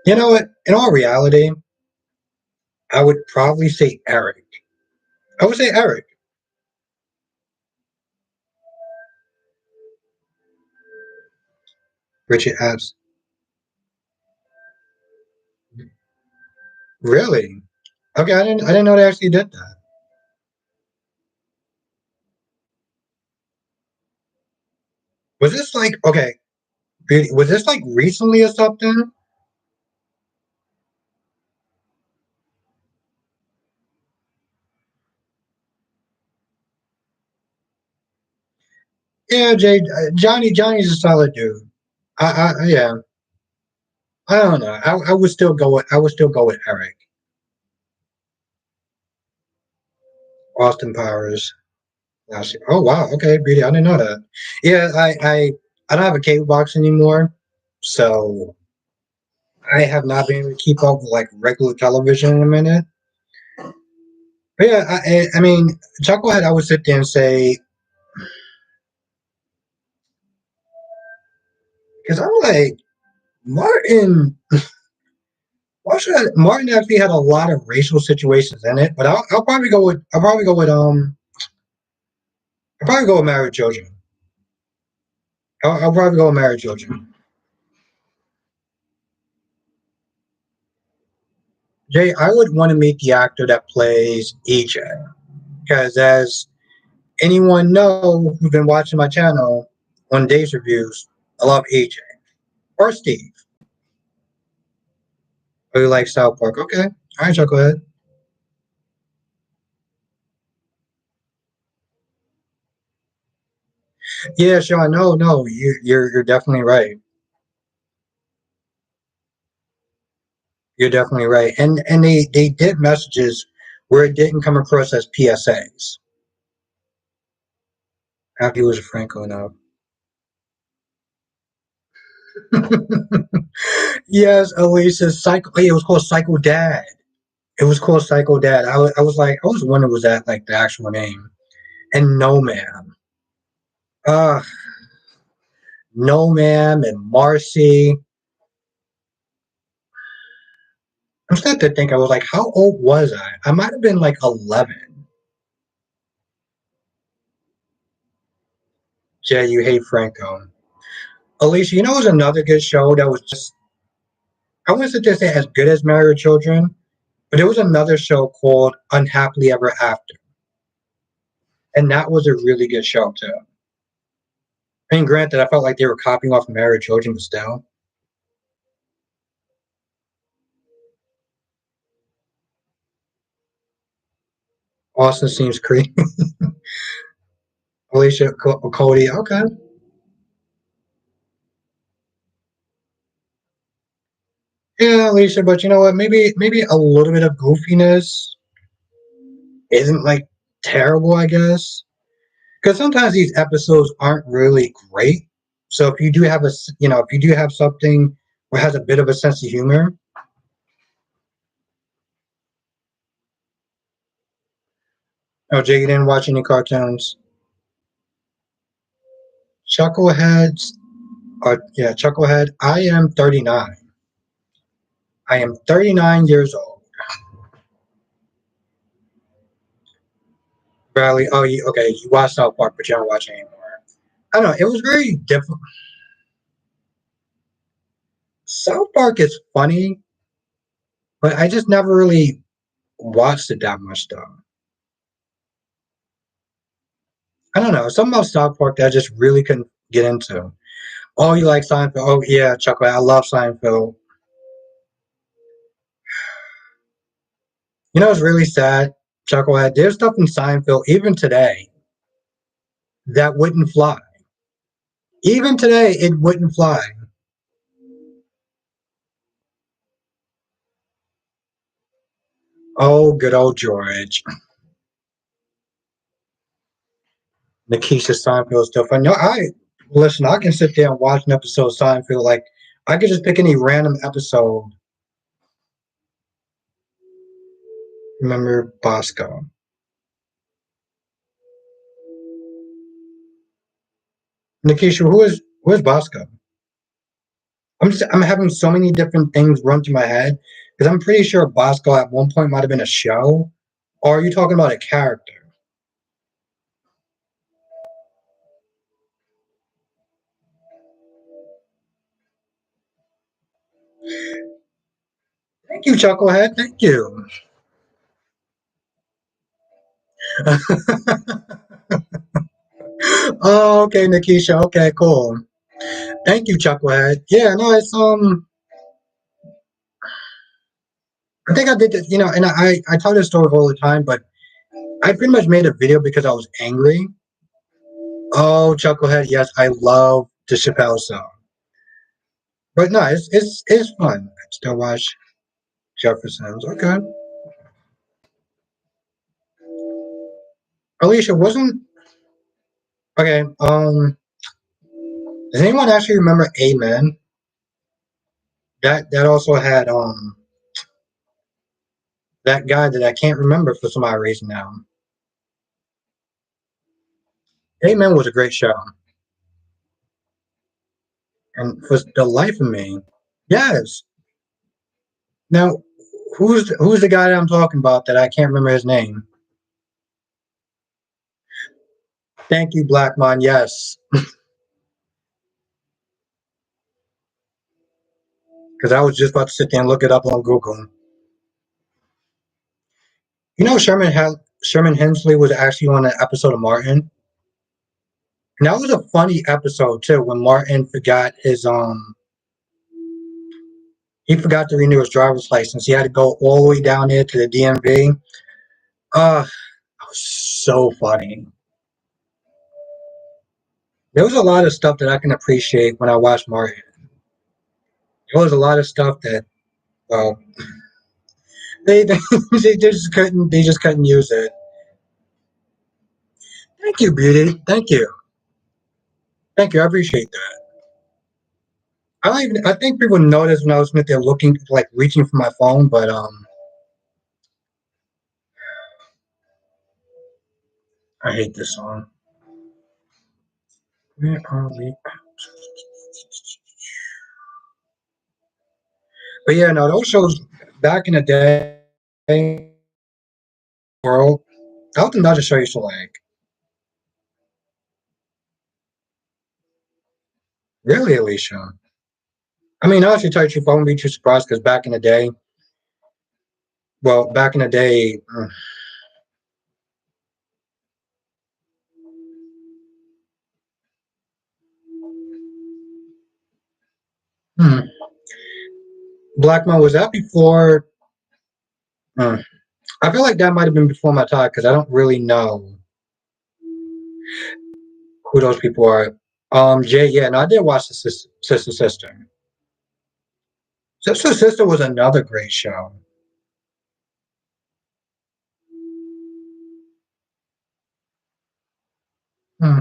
Speaker 1: You know what? In all reality, I would probably say Eric. I would say Eric. Richard Epps. Really? Okay, I didn't know they actually did that. Was this like okay? Was this like recently or something? Yeah, Johnny's a solid dude. Yeah. I don't know. I would still go with Eric. Austin Powers. Oh wow, okay, beauty. I didn't know that. Yeah, I don't have a cable box anymore, so I have not been able to keep up with like regular television in a minute. But yeah, I mean, Chucklehead, I would sit there and say because I'm like Martin. Martin actually had a lot of racial situations in it, but I'll probably go with Married Children. I'll probably go with Married Children. Jay, I would want to meet the actor that plays EJ because as anyone know who's been watching my channel on Days Reviews, I love EJ or Steve. Oh, you like South Park? Okay, all right, Chuck, go ahead. Yeah, Sean. No, no, you're definitely right. You're definitely right. And they did messages where it didn't come across as PSAs after he was a Franco enough. Yes, Alicia, Psycho. Hey, it was called Psycho Dad. It was called Psycho Dad. I was like, I was wondering was that like the actual name? And No Man. Uh, No Man and Marcy. I'm starting to think I was like, how old was I? I might have been like 11. Jay, you hate Franco. Alicia, you know, it was another good show that was just, I wouldn't sit there and say as good as Married with Children, but there was another show called Unhappily Ever After. And that was a really good show too. I mean, granted, I felt like they were copying off Married with Children, but still. Austin seems creepy. Alicia Cody, okay. Yeah, Alicia, but you know what? Maybe a little bit of goofiness isn't like terrible, I guess. Because sometimes these episodes aren't really great. So if you do have if you do have something where it has a bit of a sense of humor, oh, Jay, you didn't watch any cartoons. Chuckleheads. Yeah, Chucklehead. I am 39. I am 39 years old. Bradley, oh, okay, you watch South Park, but you don't watch it anymore. I don't know. It was very difficult. South Park is funny, but I just never really watched it that much, though. I don't know. Something about South Park that I just really couldn't get into. Oh, you like Seinfeld? Oh, yeah, Chucklehead. I love Seinfeld. You know, it's really sad, Chucklehead. There's stuff in Seinfeld, even today, that wouldn't fly. Even today, it wouldn't fly. Oh, good old George. Nikisha Seinfeld stuff. I know. Listen. I can sit there and watch an episode of Seinfeld. Like I could just pick any random episode. Remember Bosco? Nikisha, who is Bosco? I'm having so many different things run through my head because I'm pretty sure Bosco at one point might have been a show. Or are you talking about a character? Thank you, Chucklehead. Thank you. Oh, okay, Nikisha. Okay, cool. Thank you, Chucklehead. Yeah, no, it's I think I did this, and I tell this story all the time, but I pretty much made a video because I was angry. Oh, Chucklehead, yes, I love the Chappelle song, but no, it's fun. I still watch Jeffersons. Okay, Alicia wasn't okay. Does anyone actually remember Amen? That also had that guy that I can't remember for some odd reason now. Amen was a great show, and for the life of me, yes. Now, who's the guy that I'm talking about that I can't remember his name? Thank you, Blackmon. Yes, because I was just about to sit there and look it up on Google. You know, Sherman Hensley was actually on an episode of Martin, and that was a funny episode too. When Martin forgot he forgot to renew his driver's license. He had to go all the way down there to the DMV. That was so funny. There was a lot of stuff that I can appreciate when I watched Martin. There was a lot of stuff that, well, they they just couldn't use it. Thank you, Beauty. Thank you. I appreciate that. I don't even. I think people noticed when I was there looking, like reaching for my phone, but I hate this song. Where are we? But yeah, no, those shows back in the day, world, that was another show I used to like. Really, Alicia. I mean, honestly, tell you the truth, I wouldn't be too surprised because back in the day, well, back in the day, hmm, Blackmon was that before? Hmm, I feel like that might have been before my time because I don't really know who those people are. Jay, yeah, no, I did watch the Sister. Sister was another great show. Hmm.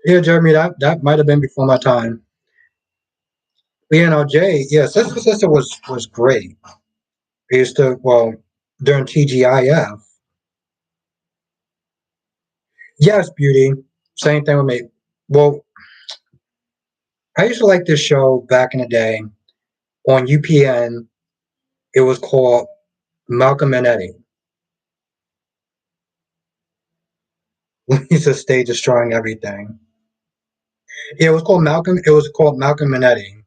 Speaker 1: Yeah, Jeremy, that might have been before my time. But, Jay, yeah, Sister was great. We used to, well, during TGIF. Yes, Beauty. Same thing with me. Well, I used to like this show back in the day on UPN. It was called Malcolm and Eddie. Lisa stay destroying everything. Yeah, it was called Malcolm. It was called Malcolm and Eddie.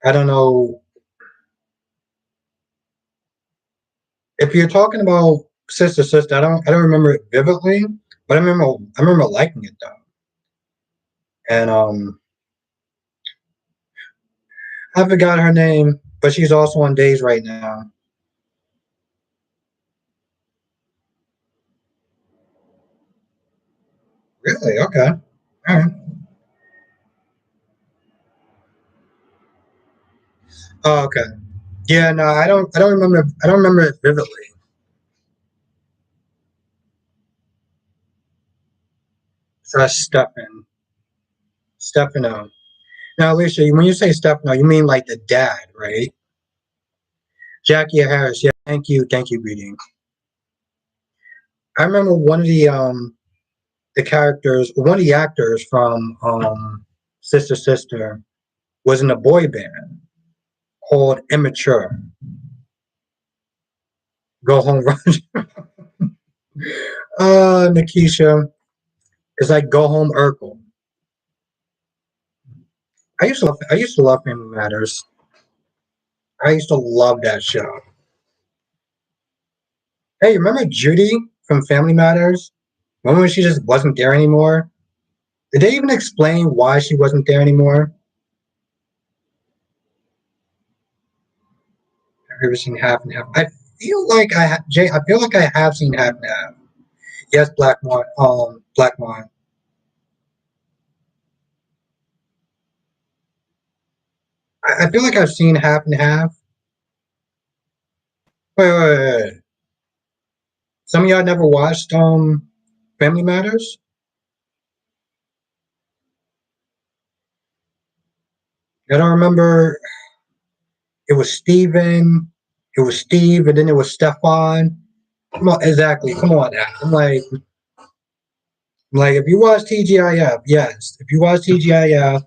Speaker 1: I don't know if you're talking about Sister Sister. I don't remember it vividly, but I remember liking it though. And I forgot her name, but she's also on Days right now. Really? Okay. All right. Oh, okay. Yeah, no, I don't remember. I don't remember it vividly. So that's Stefano. Now, Alicia, when you say Stefano, you mean like the dad, right? Jackie Harris. Yeah. Thank you, Beauty. I remember one of the characters, one of the actors from Sister Sister was in a boy band called Immature. Go Home Run. Nikisha. It's like Go Home Urkel. I used to love Family Matters. I used to love that show. Hey, remember Judy from Family Matters? Remember when she just wasn't there anymore? Did they even explain why she wasn't there anymore? I've ever seen Half and Half. Jay. I feel like I have seen Half and Half. Yes, Blackmore. Blackmore. I feel like I've seen Half and Half. Wait. Some of y'all never watched Family Matters? I don't remember. It was Steven. It was Steve, and then it was Stefan. Come on, exactly. Come on now. I'm like, if you watch TGIF, yes. If you watch TGIF,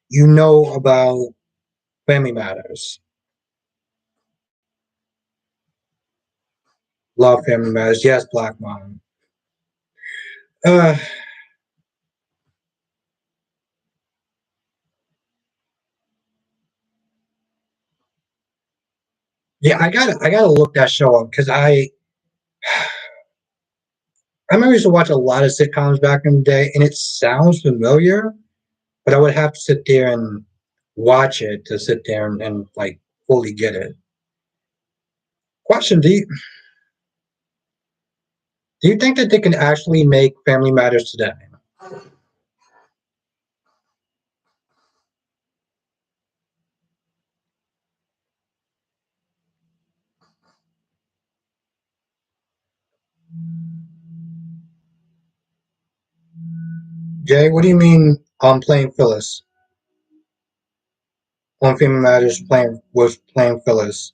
Speaker 1: you know about Family Matters. Love Family Matters. Yes, Black Mom. Uh, yeah, I gotta look that show up because I remember I used to watch a lot of sitcoms back in the day, and it sounds familiar, but I would have to sit there and watch it to sit there and like fully get it. Question: Do you think that they can actually make Family Matters today? Jay, what do you mean playing Phyllis? On Family Matters playing Phyllis.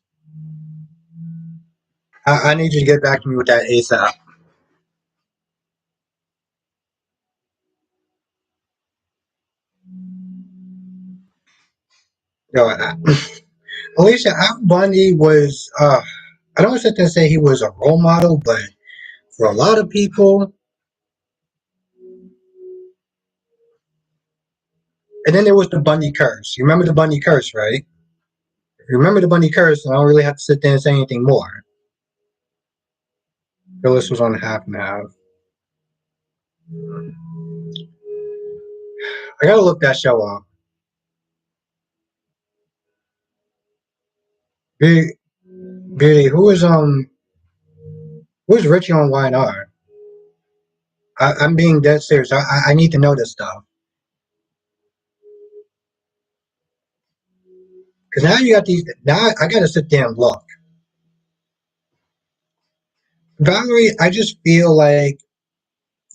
Speaker 1: I need you to get back to me with that ASAP. Yo, Alicia, Al Bundy was I don't want to sit there and say he was a role model, but for a lot of people, and then there was the Bundy curse. You remember the Bundy curse, right? If you remember the Bundy curse, I don't really have to sit there and say anything more. Phyllis was on Half and Half. I gotta look that show up. Beauty, Beauty, who's Richie on YNR? I'm being dead serious. I need to know this stuff because now you got these. Now I gotta sit there and look. Valerie, I just feel like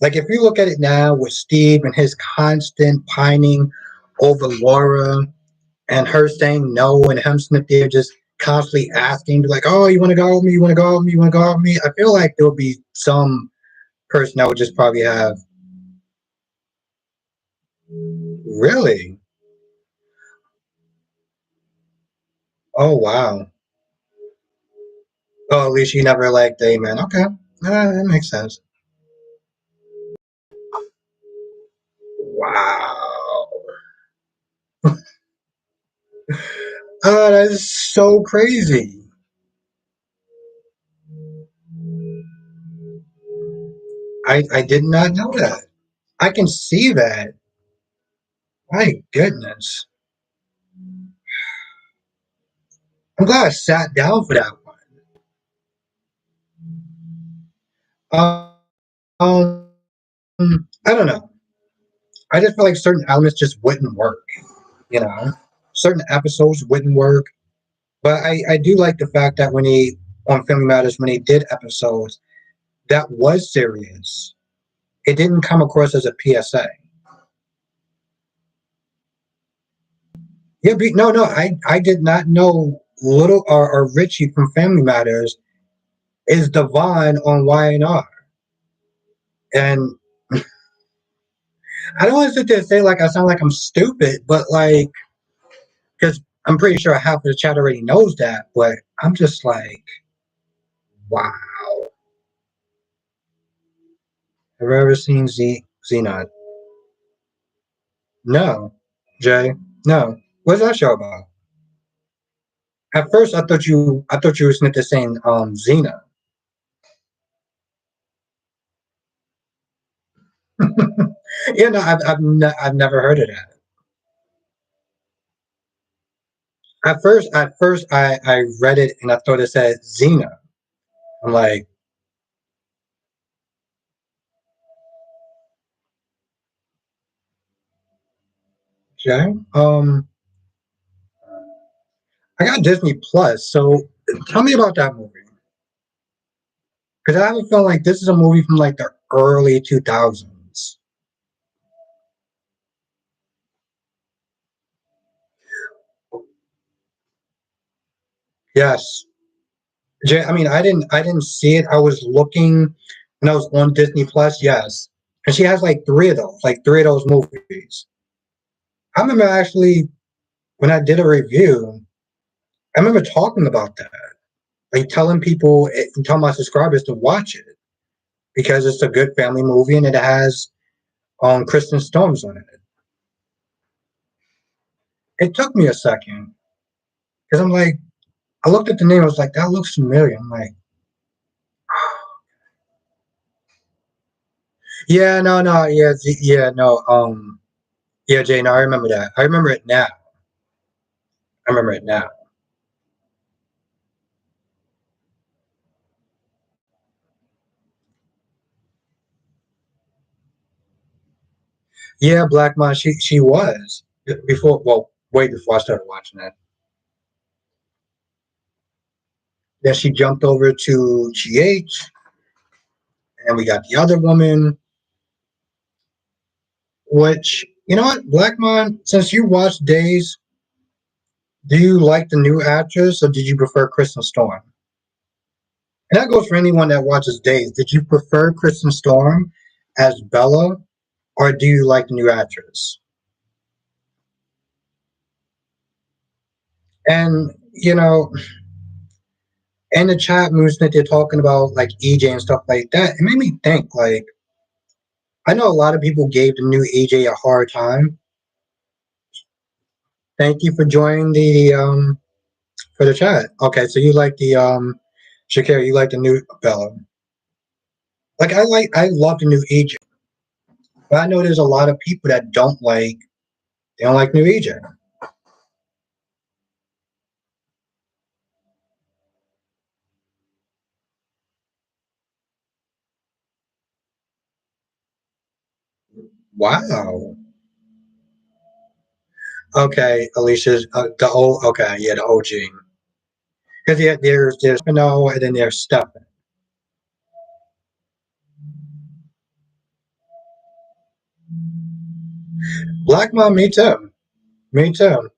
Speaker 1: if you look at it now with Steve and his constant pining over Laura and her saying no and him sitting there just constantly asking like, oh, you want to go with me? You want to go with me? You want to go with me? I feel like there'll be some. person that would just probably have. Really? Oh wow. Oh, at least you never liked Amen. Okay, that makes sense. Wow. Oh, that is so crazy. I did not know that. I can see that. My goodness. I'm glad I sat down for that one. Um, I don't know. I just feel like certain elements just wouldn't work. You know, certain episodes wouldn't work. But I do like the fact that when he on Family Matters when he did episodes that was serious, it didn't come across as a PSA. Yeah, no, I did not know Little or Richie from Family Matters is Devon on YNR. And I don't want to sit there and say like I sound like I'm stupid, but like because I'm pretty sure half of the chat already knows that, but I'm just like, wow. Have you ever seen Xenon? No. Jay? No. What's that show about? At first, I thought you were saying Xena. Yeah, no, I've never heard of that. At first, I read it and I thought it said Xena. I'm like, Jay, I got Disney Plus, so tell me about that movie because I have a feeling like this is a movie from like the early 2000s. Yes, Jay. I mean, I didn't see it. I was looking when I was on Disney Plus. Yes, and she has like three of those movies. I remember actually when I did a review. I remember talking about that, like telling people, telling my subscribers to watch it because it's a good family movie and it has Kristen Storms on it. It took me a second because I'm like, I looked at the name, I was like, that looks familiar. I'm like, yeah, no, no, yeah, yeah, no, yeah, Jay, no, I remember that. I remember it now. I remember it now. Yeah, Black Mom, she was before, well, way before I started watching that. Then she jumped over to GH, and we got the other woman, which you know what, Black Mom, since you watched Days, do you like the new actress or did you prefer Kristen Storm? And that goes for anyone that watches Days. Did you prefer Kristen Storm as Bella, or do you like the new actress? And you know, in the chat moves that they're talking about like EJ and stuff like that, it made me think like I know a lot of people gave the new EJ a hard time. Thank you for joining the for the chat. Okay, so you like the Shakira, you like the new Bella. Like I love the new EJ. But I know there's a lot of people that they don't like new EJ. Wow. Okay, Alicia's the old. Okay, yeah, the OG. Because yeah, there's Pino and then there's Stefan. Black Mom, me too. Me too.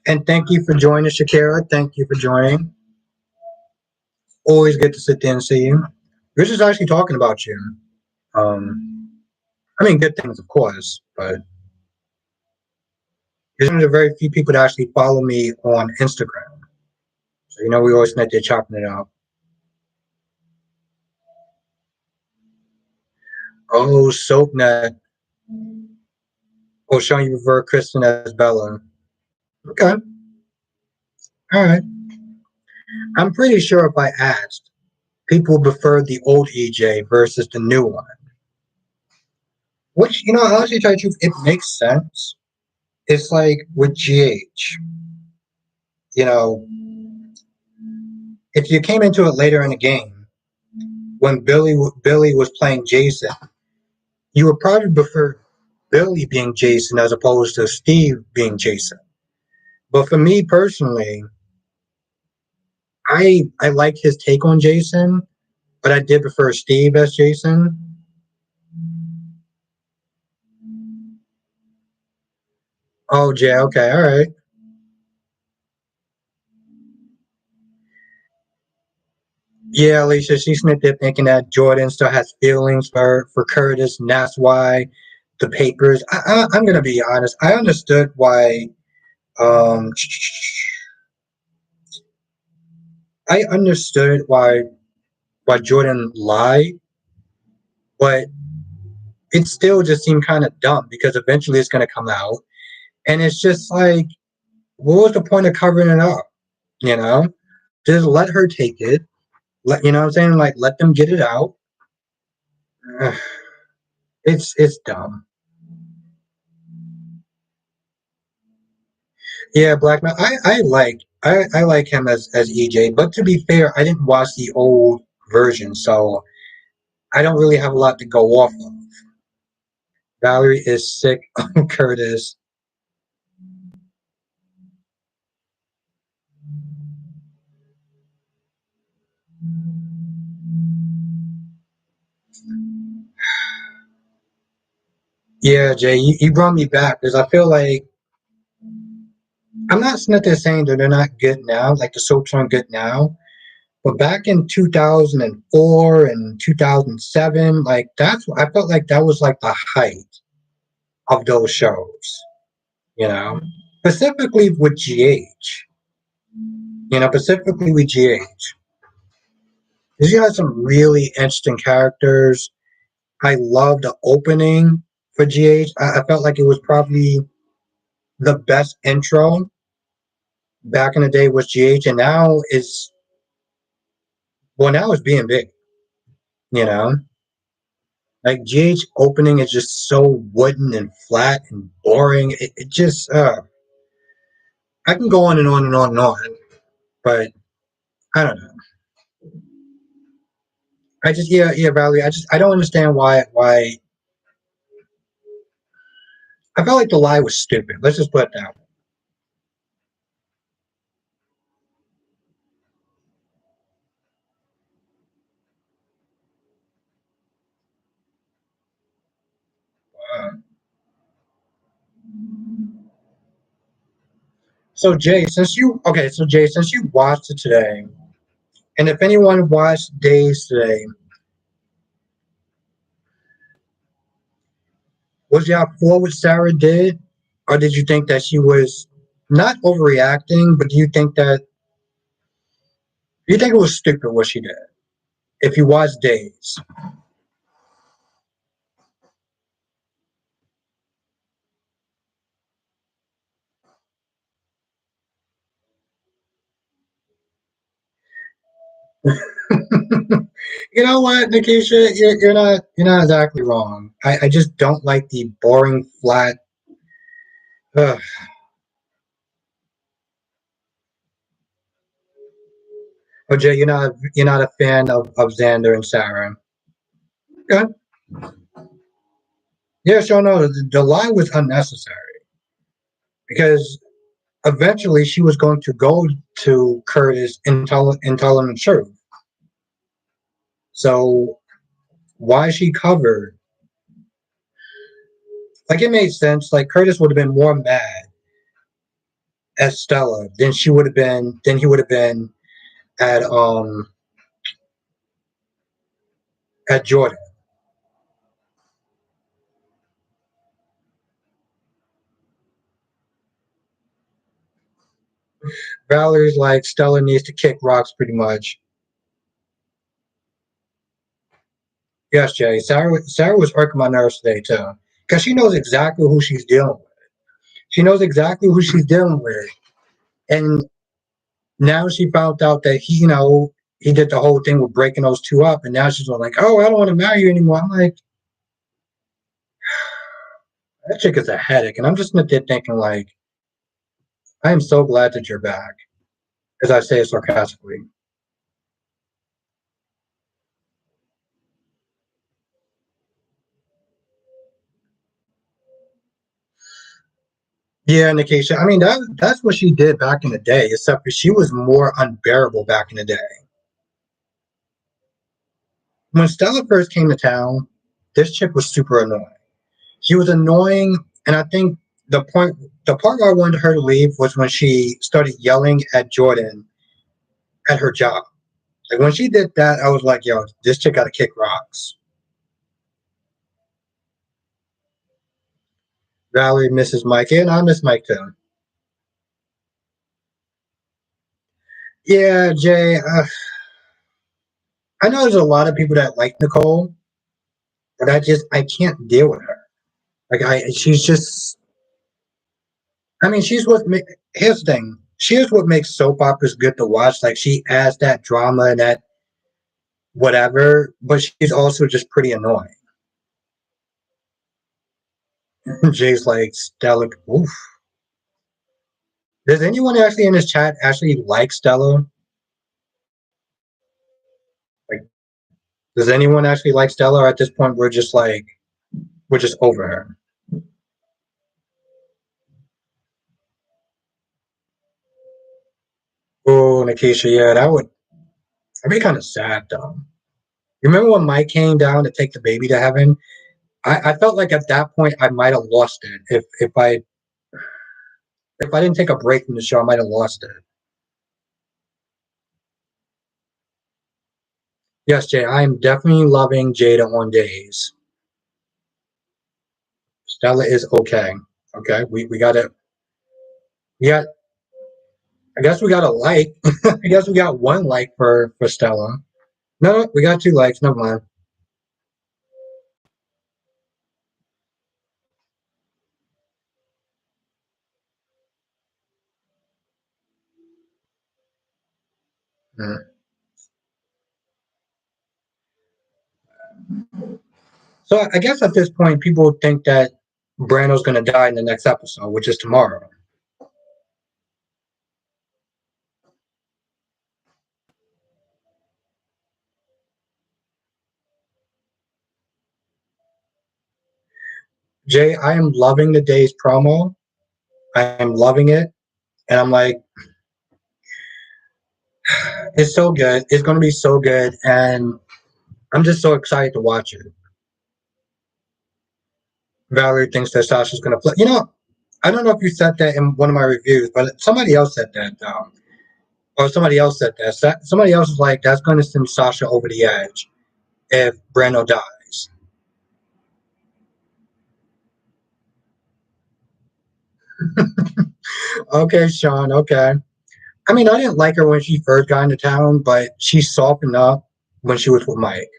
Speaker 1: And thank you for joining, Shakira. Thank you for joining. Always good to sit there and see you. We're just actually talking about you. I mean, good things, of course, but there's one of the very few people that actually follow me on Instagram. So, we always met there chopping it up. Oh, SoapNet. Oh, showing you prefer Kristen as Bella. Okay. All right. I'm pretty sure if I asked, people prefer the old EJ versus the new one. Which, honestly, tell you the truth, it makes sense. It's like with GH, you know, if you came into it later in the game, when Billy was playing Jason, you would probably prefer Billy being Jason as opposed to Steve being Jason. But for me personally, I like his take on Jason, but I did prefer Steve as Jason. Oh, Jay, okay, all right. Yeah, Alicia, she's sitting there thinking that Jordan still has feelings for Curtis, and that's why the papers. I'm gonna be honest. I understood why. Um, I understood why Jordan lied, but it still just seemed kind of dumb because eventually it's gonna come out, and it's just like, what was the point of covering it up? You know, just let her take it. Let what I'm saying, like let them get it out. It's dumb. Yeah, Black Man. I like him as EJ, but to be fair, I didn't watch the old version, so I don't really have a lot to go off of. Valerie is sick of Curtis. Yeah, Jay, you brought me back because I feel like I'm not sitting there saying that they're not good now, like the soaps aren't good now. But back in 2004 and 2007, like I felt like that was like the height of those shows, you know, specifically with GH. Specifically with GH. Because you had some really interesting characters. I loved the opening for GH. I felt like it was probably the best intro back in the day was GH, and now it's being big. You know, like GH opening is just so wooden and flat and boring. It just I can go on and on and on and on, but I don't know. I just yeah, Valerie. I don't understand why I felt like the lie was stupid. Let's just put it that way. So Jay, since you watched it today, and if anyone watched Days today, was y'all for what Sarah did, or did you think that she was not overreacting, but do you think it was stupid what she did? If you watch Days, you know what, Nikisha, you're not exactly wrong. I just don't like the boring flat. Ugh. Oh, Jay, you're not a fan of Xander and Sarah. Okay. Yeah, sure. No, the lie was unnecessary because eventually she was going to go to Curtis and tell him the truth. So why she covered? Like it made sense. Like Curtis would have been more mad at Stella than he would have been at at Jordan. Valerie's like, Stella needs to kick rocks pretty much. Yes, Jay. Sarah was irking my nerves today too, because she knows exactly who she's dealing with. She knows exactly who she's dealing with, and now she found out that he did the whole thing with breaking those two up, and now she's all like, "Oh, I don't want to marry you anymore." I'm like, that chick is a headache, and I'm just sitting there thinking like, I am so glad that you're back, as I say it sarcastically. Yeah, Nikisha. I mean, that's what she did back in the day, except for she was more unbearable back in the day. When Stella first came to town, this chick was super annoying. She was annoying, and I think the point, the part where I wanted her to leave was when she started yelling at Jordan at her job. Like when she did that, I was like, "Yo, this chick got to kick rocks." Valerie misses Mike, and I miss Mike too. Yeah, Jay. I know there's a lot of people that like Nicole, but I can't deal with her. Like she's just. I mean, she's what. Here's the thing. She is what makes soap operas good to watch. Like she adds that drama and that whatever, but she's also just pretty annoying. Jay's like Stella. Oof. Does anyone actually in this chat actually like Stella? Like, does anyone actually like Stella? Or at this point, we're just over her. Oh, Nikisha, yeah, that'd be kind of sad though. You remember when Mike came down to take the baby to heaven? I felt like at that point I might have lost it. If I didn't take a break from the show, I might have lost it. Yes, Jay, I am definitely loving Jada on days. Stella is okay. Okay, we got it. We got. I guess we got a like. I guess we got one like for Stella. No, we got two likes. Never mind. Mm. So I guess at this point, people think that Brando's going to die in the next episode, which is tomorrow. Jay, I am loving the day's promo. I am loving it, and I'm like, it's so good. It's going to be so good, and I'm just so excited to watch it. Valerie thinks that Sasha's going to play. I don't know if you said that in one of my reviews, but somebody else said that. Or somebody else said that. Somebody else was like, that's going to send Sasha over the edge if Brando dies. Okay, Sean. Okay. I mean, I didn't like her when she first got into town, but she softened up when she was with Mike.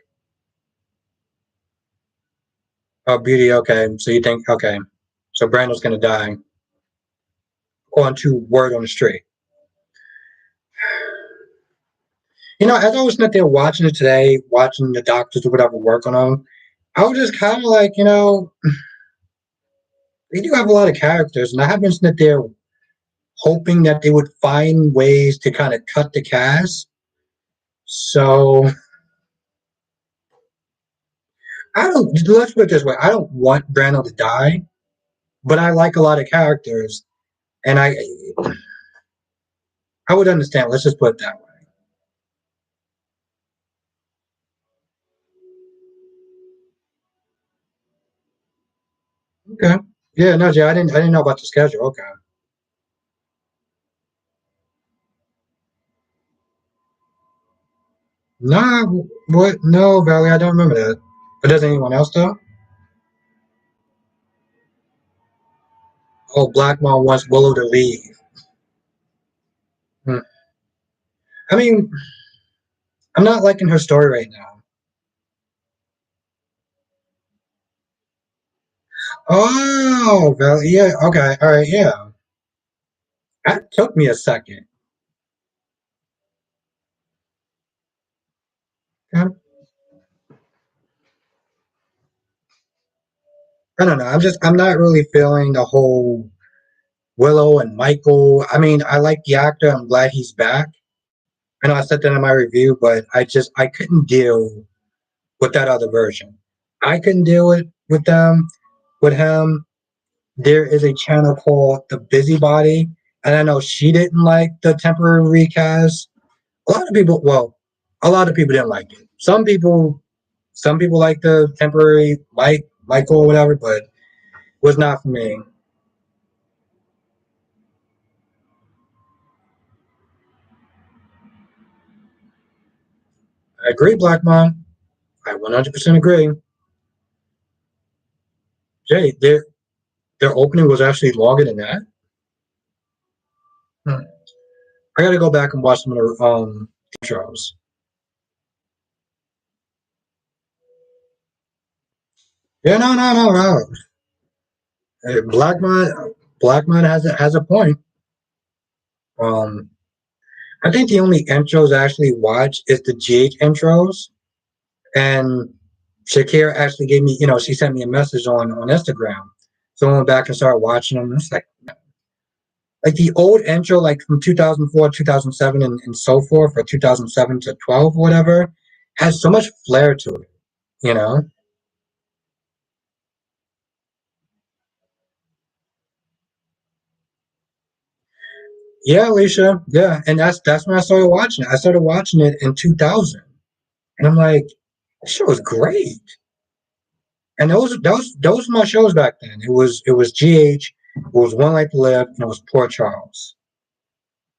Speaker 1: Oh, Beauty. Okay. So you think, okay. So Brando's going to die. On to word on the street. As I was sitting there watching it today, watching the doctors or whatever work on them, I was just kind of like, they do have a lot of characters, and I have been sitting there hoping that they would find ways to kind of cut the cast. So I don't. Let's put it this way: I don't want Brando to die, but I like a lot of characters, and I would understand. Let's just put it that way. Okay. Yeah. No, Jay. I didn't know about the schedule. Okay. Nah. What? No, Valley. I don't remember that. But does anyone else though? Oh, Black Mom wants Willow to leave. Hmm. I mean, I'm not liking her story right now. Oh, well, yeah, okay, all right, yeah. That took me a second. Yeah. I don't know. I'm not really feeling the whole Willow and Michael. I mean, I like the actor. I'm glad he's back. I know I said that in my review, but I couldn't deal with that other version. I couldn't deal with him. There is a channel called The Busybody, and I know she didn't like the temporary recast. A lot of people, well, a lot of people didn't like it. Some people like the temporary Michael or whatever, but it was not for me. I agree, Black Man. I 100% agree. Jay, their opening was actually longer than that. Hmm. I gotta go back and watch some of the intros. Yeah, no. Black Man, Black Man has a point. Um, I think the only intros I actually watch is the GH intros, and Shakira actually gave me, she sent me a message on Instagram. So I went back and started watching them. It's like the old intro, like from 2004, 2007, and so forth, or 2007 to 12, whatever, has so much flair to it. You know? Yeah, Alicia. Yeah, and that's when I started watching it. I started watching it in 2000, and I'm like, this show is great. And those were my shows back then. It was GH, it was One Life to Live, and it was Poor Charles.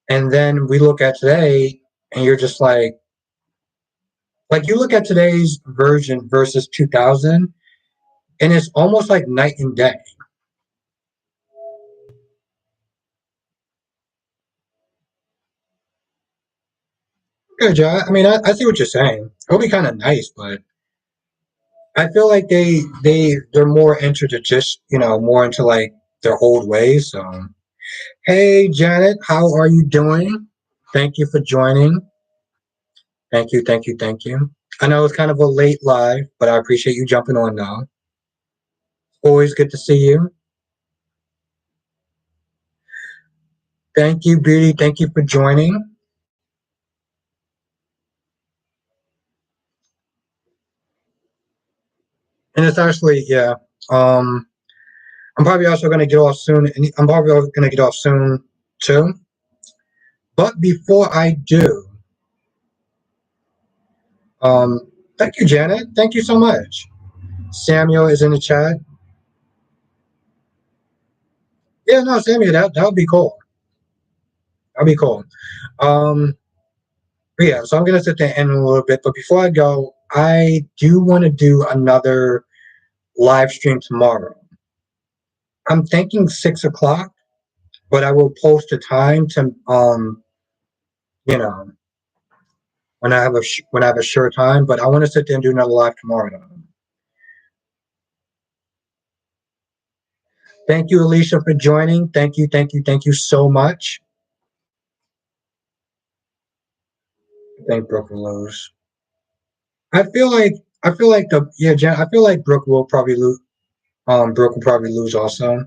Speaker 1: And then we look at today, and you're just like you look at today's version versus 2000, and it's almost like night and day. Good job. I mean, I see what you're saying. It'll be kind of nice, but I feel like they're more into the just more into like their old ways. So, hey Janet, how are you doing? Thank you for joining. Thank you. I know it's kind of a late live, but I appreciate you jumping on now. Always good to see you. Thank you, Beauty. Thank you for joining. And it's actually, yeah. Um, I'm probably also going to get off soon. And I'm probably going to get off soon too. But before I do, um, thank you, Janet. Thank you so much. Samuel is in the chat. Yeah, no, Samuel, that would be cool. That'd be cool. Um, yeah, so I'm gonna sit there in a little bit, but before I go, I do want to do another live stream tomorrow. I'm thinking 6 o'clock, but I will post a time to you know, when I have a sure time. But I want to sit there and do another live tomorrow. Thank you, Alicia, for joining. Thank you so much. Thank Brooke will lose. I feel like I feel like the yeah, Jen, I feel like Brooke will probably lose. Brooke will probably lose also.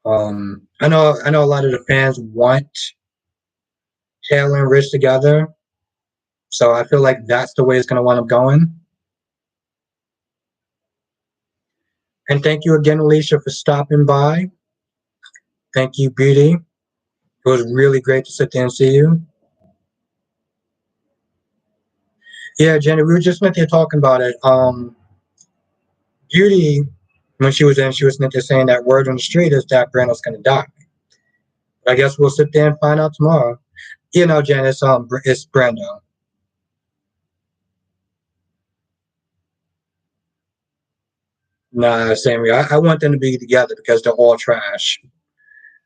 Speaker 1: I know a lot of the fans want Taylor and Rich together, so I feel like that's the way it's gonna wind up going. And thank you again, Alicia, for stopping by. Thank you, Beauty. It was really great to sit there and see you. Yeah, Jenny, we were just met there talking about it. Beauty, when she was in, she was met there saying that word on the street is that Brandon's gonna die. I guess we'll sit there and find out tomorrow. Jen, it's Brando. Nah, Sammy, I want them to be together because they're all trash.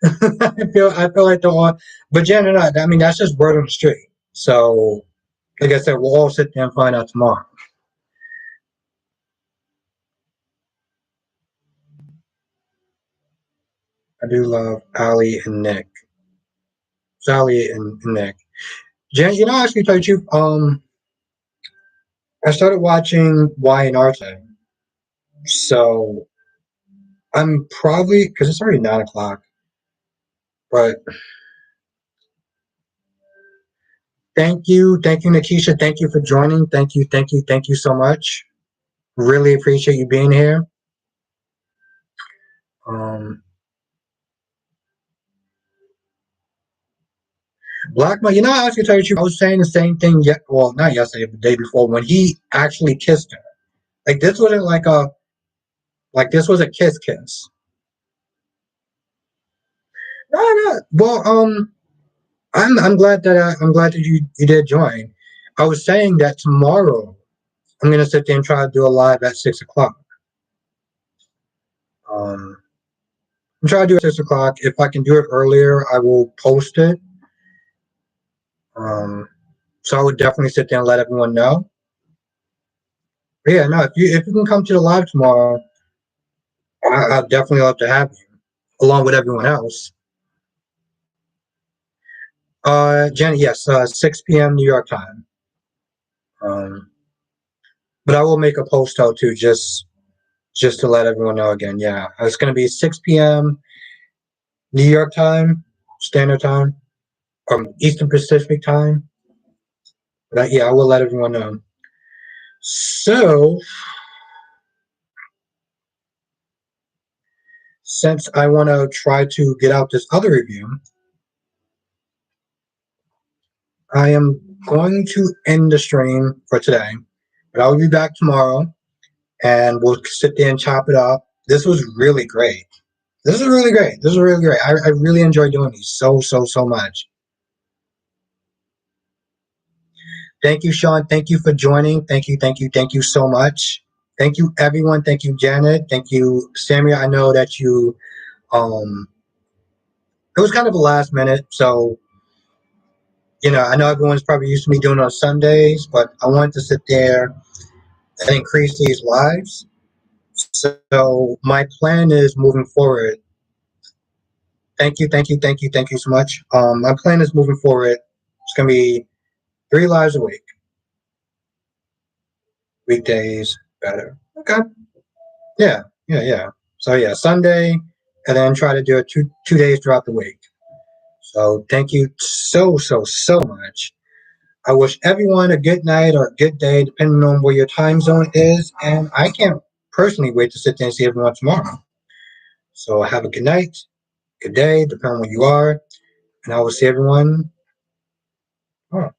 Speaker 1: I feel like the one, but Jen and I mean, that's just word on the street. So, like I said, we'll all sit there and find out tomorrow. I do love Ali and Nick. Sally and Nick. Jen, I actually told you, I started watching Y and R today. So I'm probably, because it's already 9 o'clock, but thank you, Nikisha. Thank you for joining. Thank you so much. Really appreciate you being here. Um, Black man, I actually tell you, I was saying the same thing yet. Well, not yesterday, but the day before when he actually kissed her. Like this wasn't like this was a kiss. No, no. Well, I'm glad that you did join. I was saying that tomorrow I'm gonna sit there and try to do a live at 6 o'clock. Um, I'm trying to do it at 6 o'clock. If I can do it earlier, I will post it. Um, so I would definitely sit there and let everyone know. But yeah, no, if you can come to the live tomorrow, I'd definitely love to have you along with everyone else. Jenny, yes, 6 p.m. New York time. Um, but I will make a post out too, just to let everyone know again. Yeah, it's going to be 6 p.m. New York time, Standard Time, Eastern Pacific time. But yeah, I will let everyone know. So, since I want to try to get out this other review, I am going to end the stream for today. But I'll be back tomorrow and we'll sit there and chop it up. This was really great. This is really great. I really enjoy doing these so much. Thank you, Sean. Thank you for joining. Thank you so much. Thank you, everyone. Thank you, Janet. Thank you, Samuel. I know that um, it was kind of a last minute. So, I know everyone's probably used to me doing it on Sundays, but I wanted to sit there and increase these lives. So, my plan is moving forward. Thank you so much. My plan is moving forward. It's going to be 3 lives a week, weekdays, better. Okay. Yeah. So yeah, Sunday, and then try to do it two days throughout the week. So thank you so much. I wish everyone a good night or a good day, depending on where your time zone is. And I can't personally wait to sit there and see everyone tomorrow. So have a good night, good day, depending on where you are, and I will see everyone tomorrow.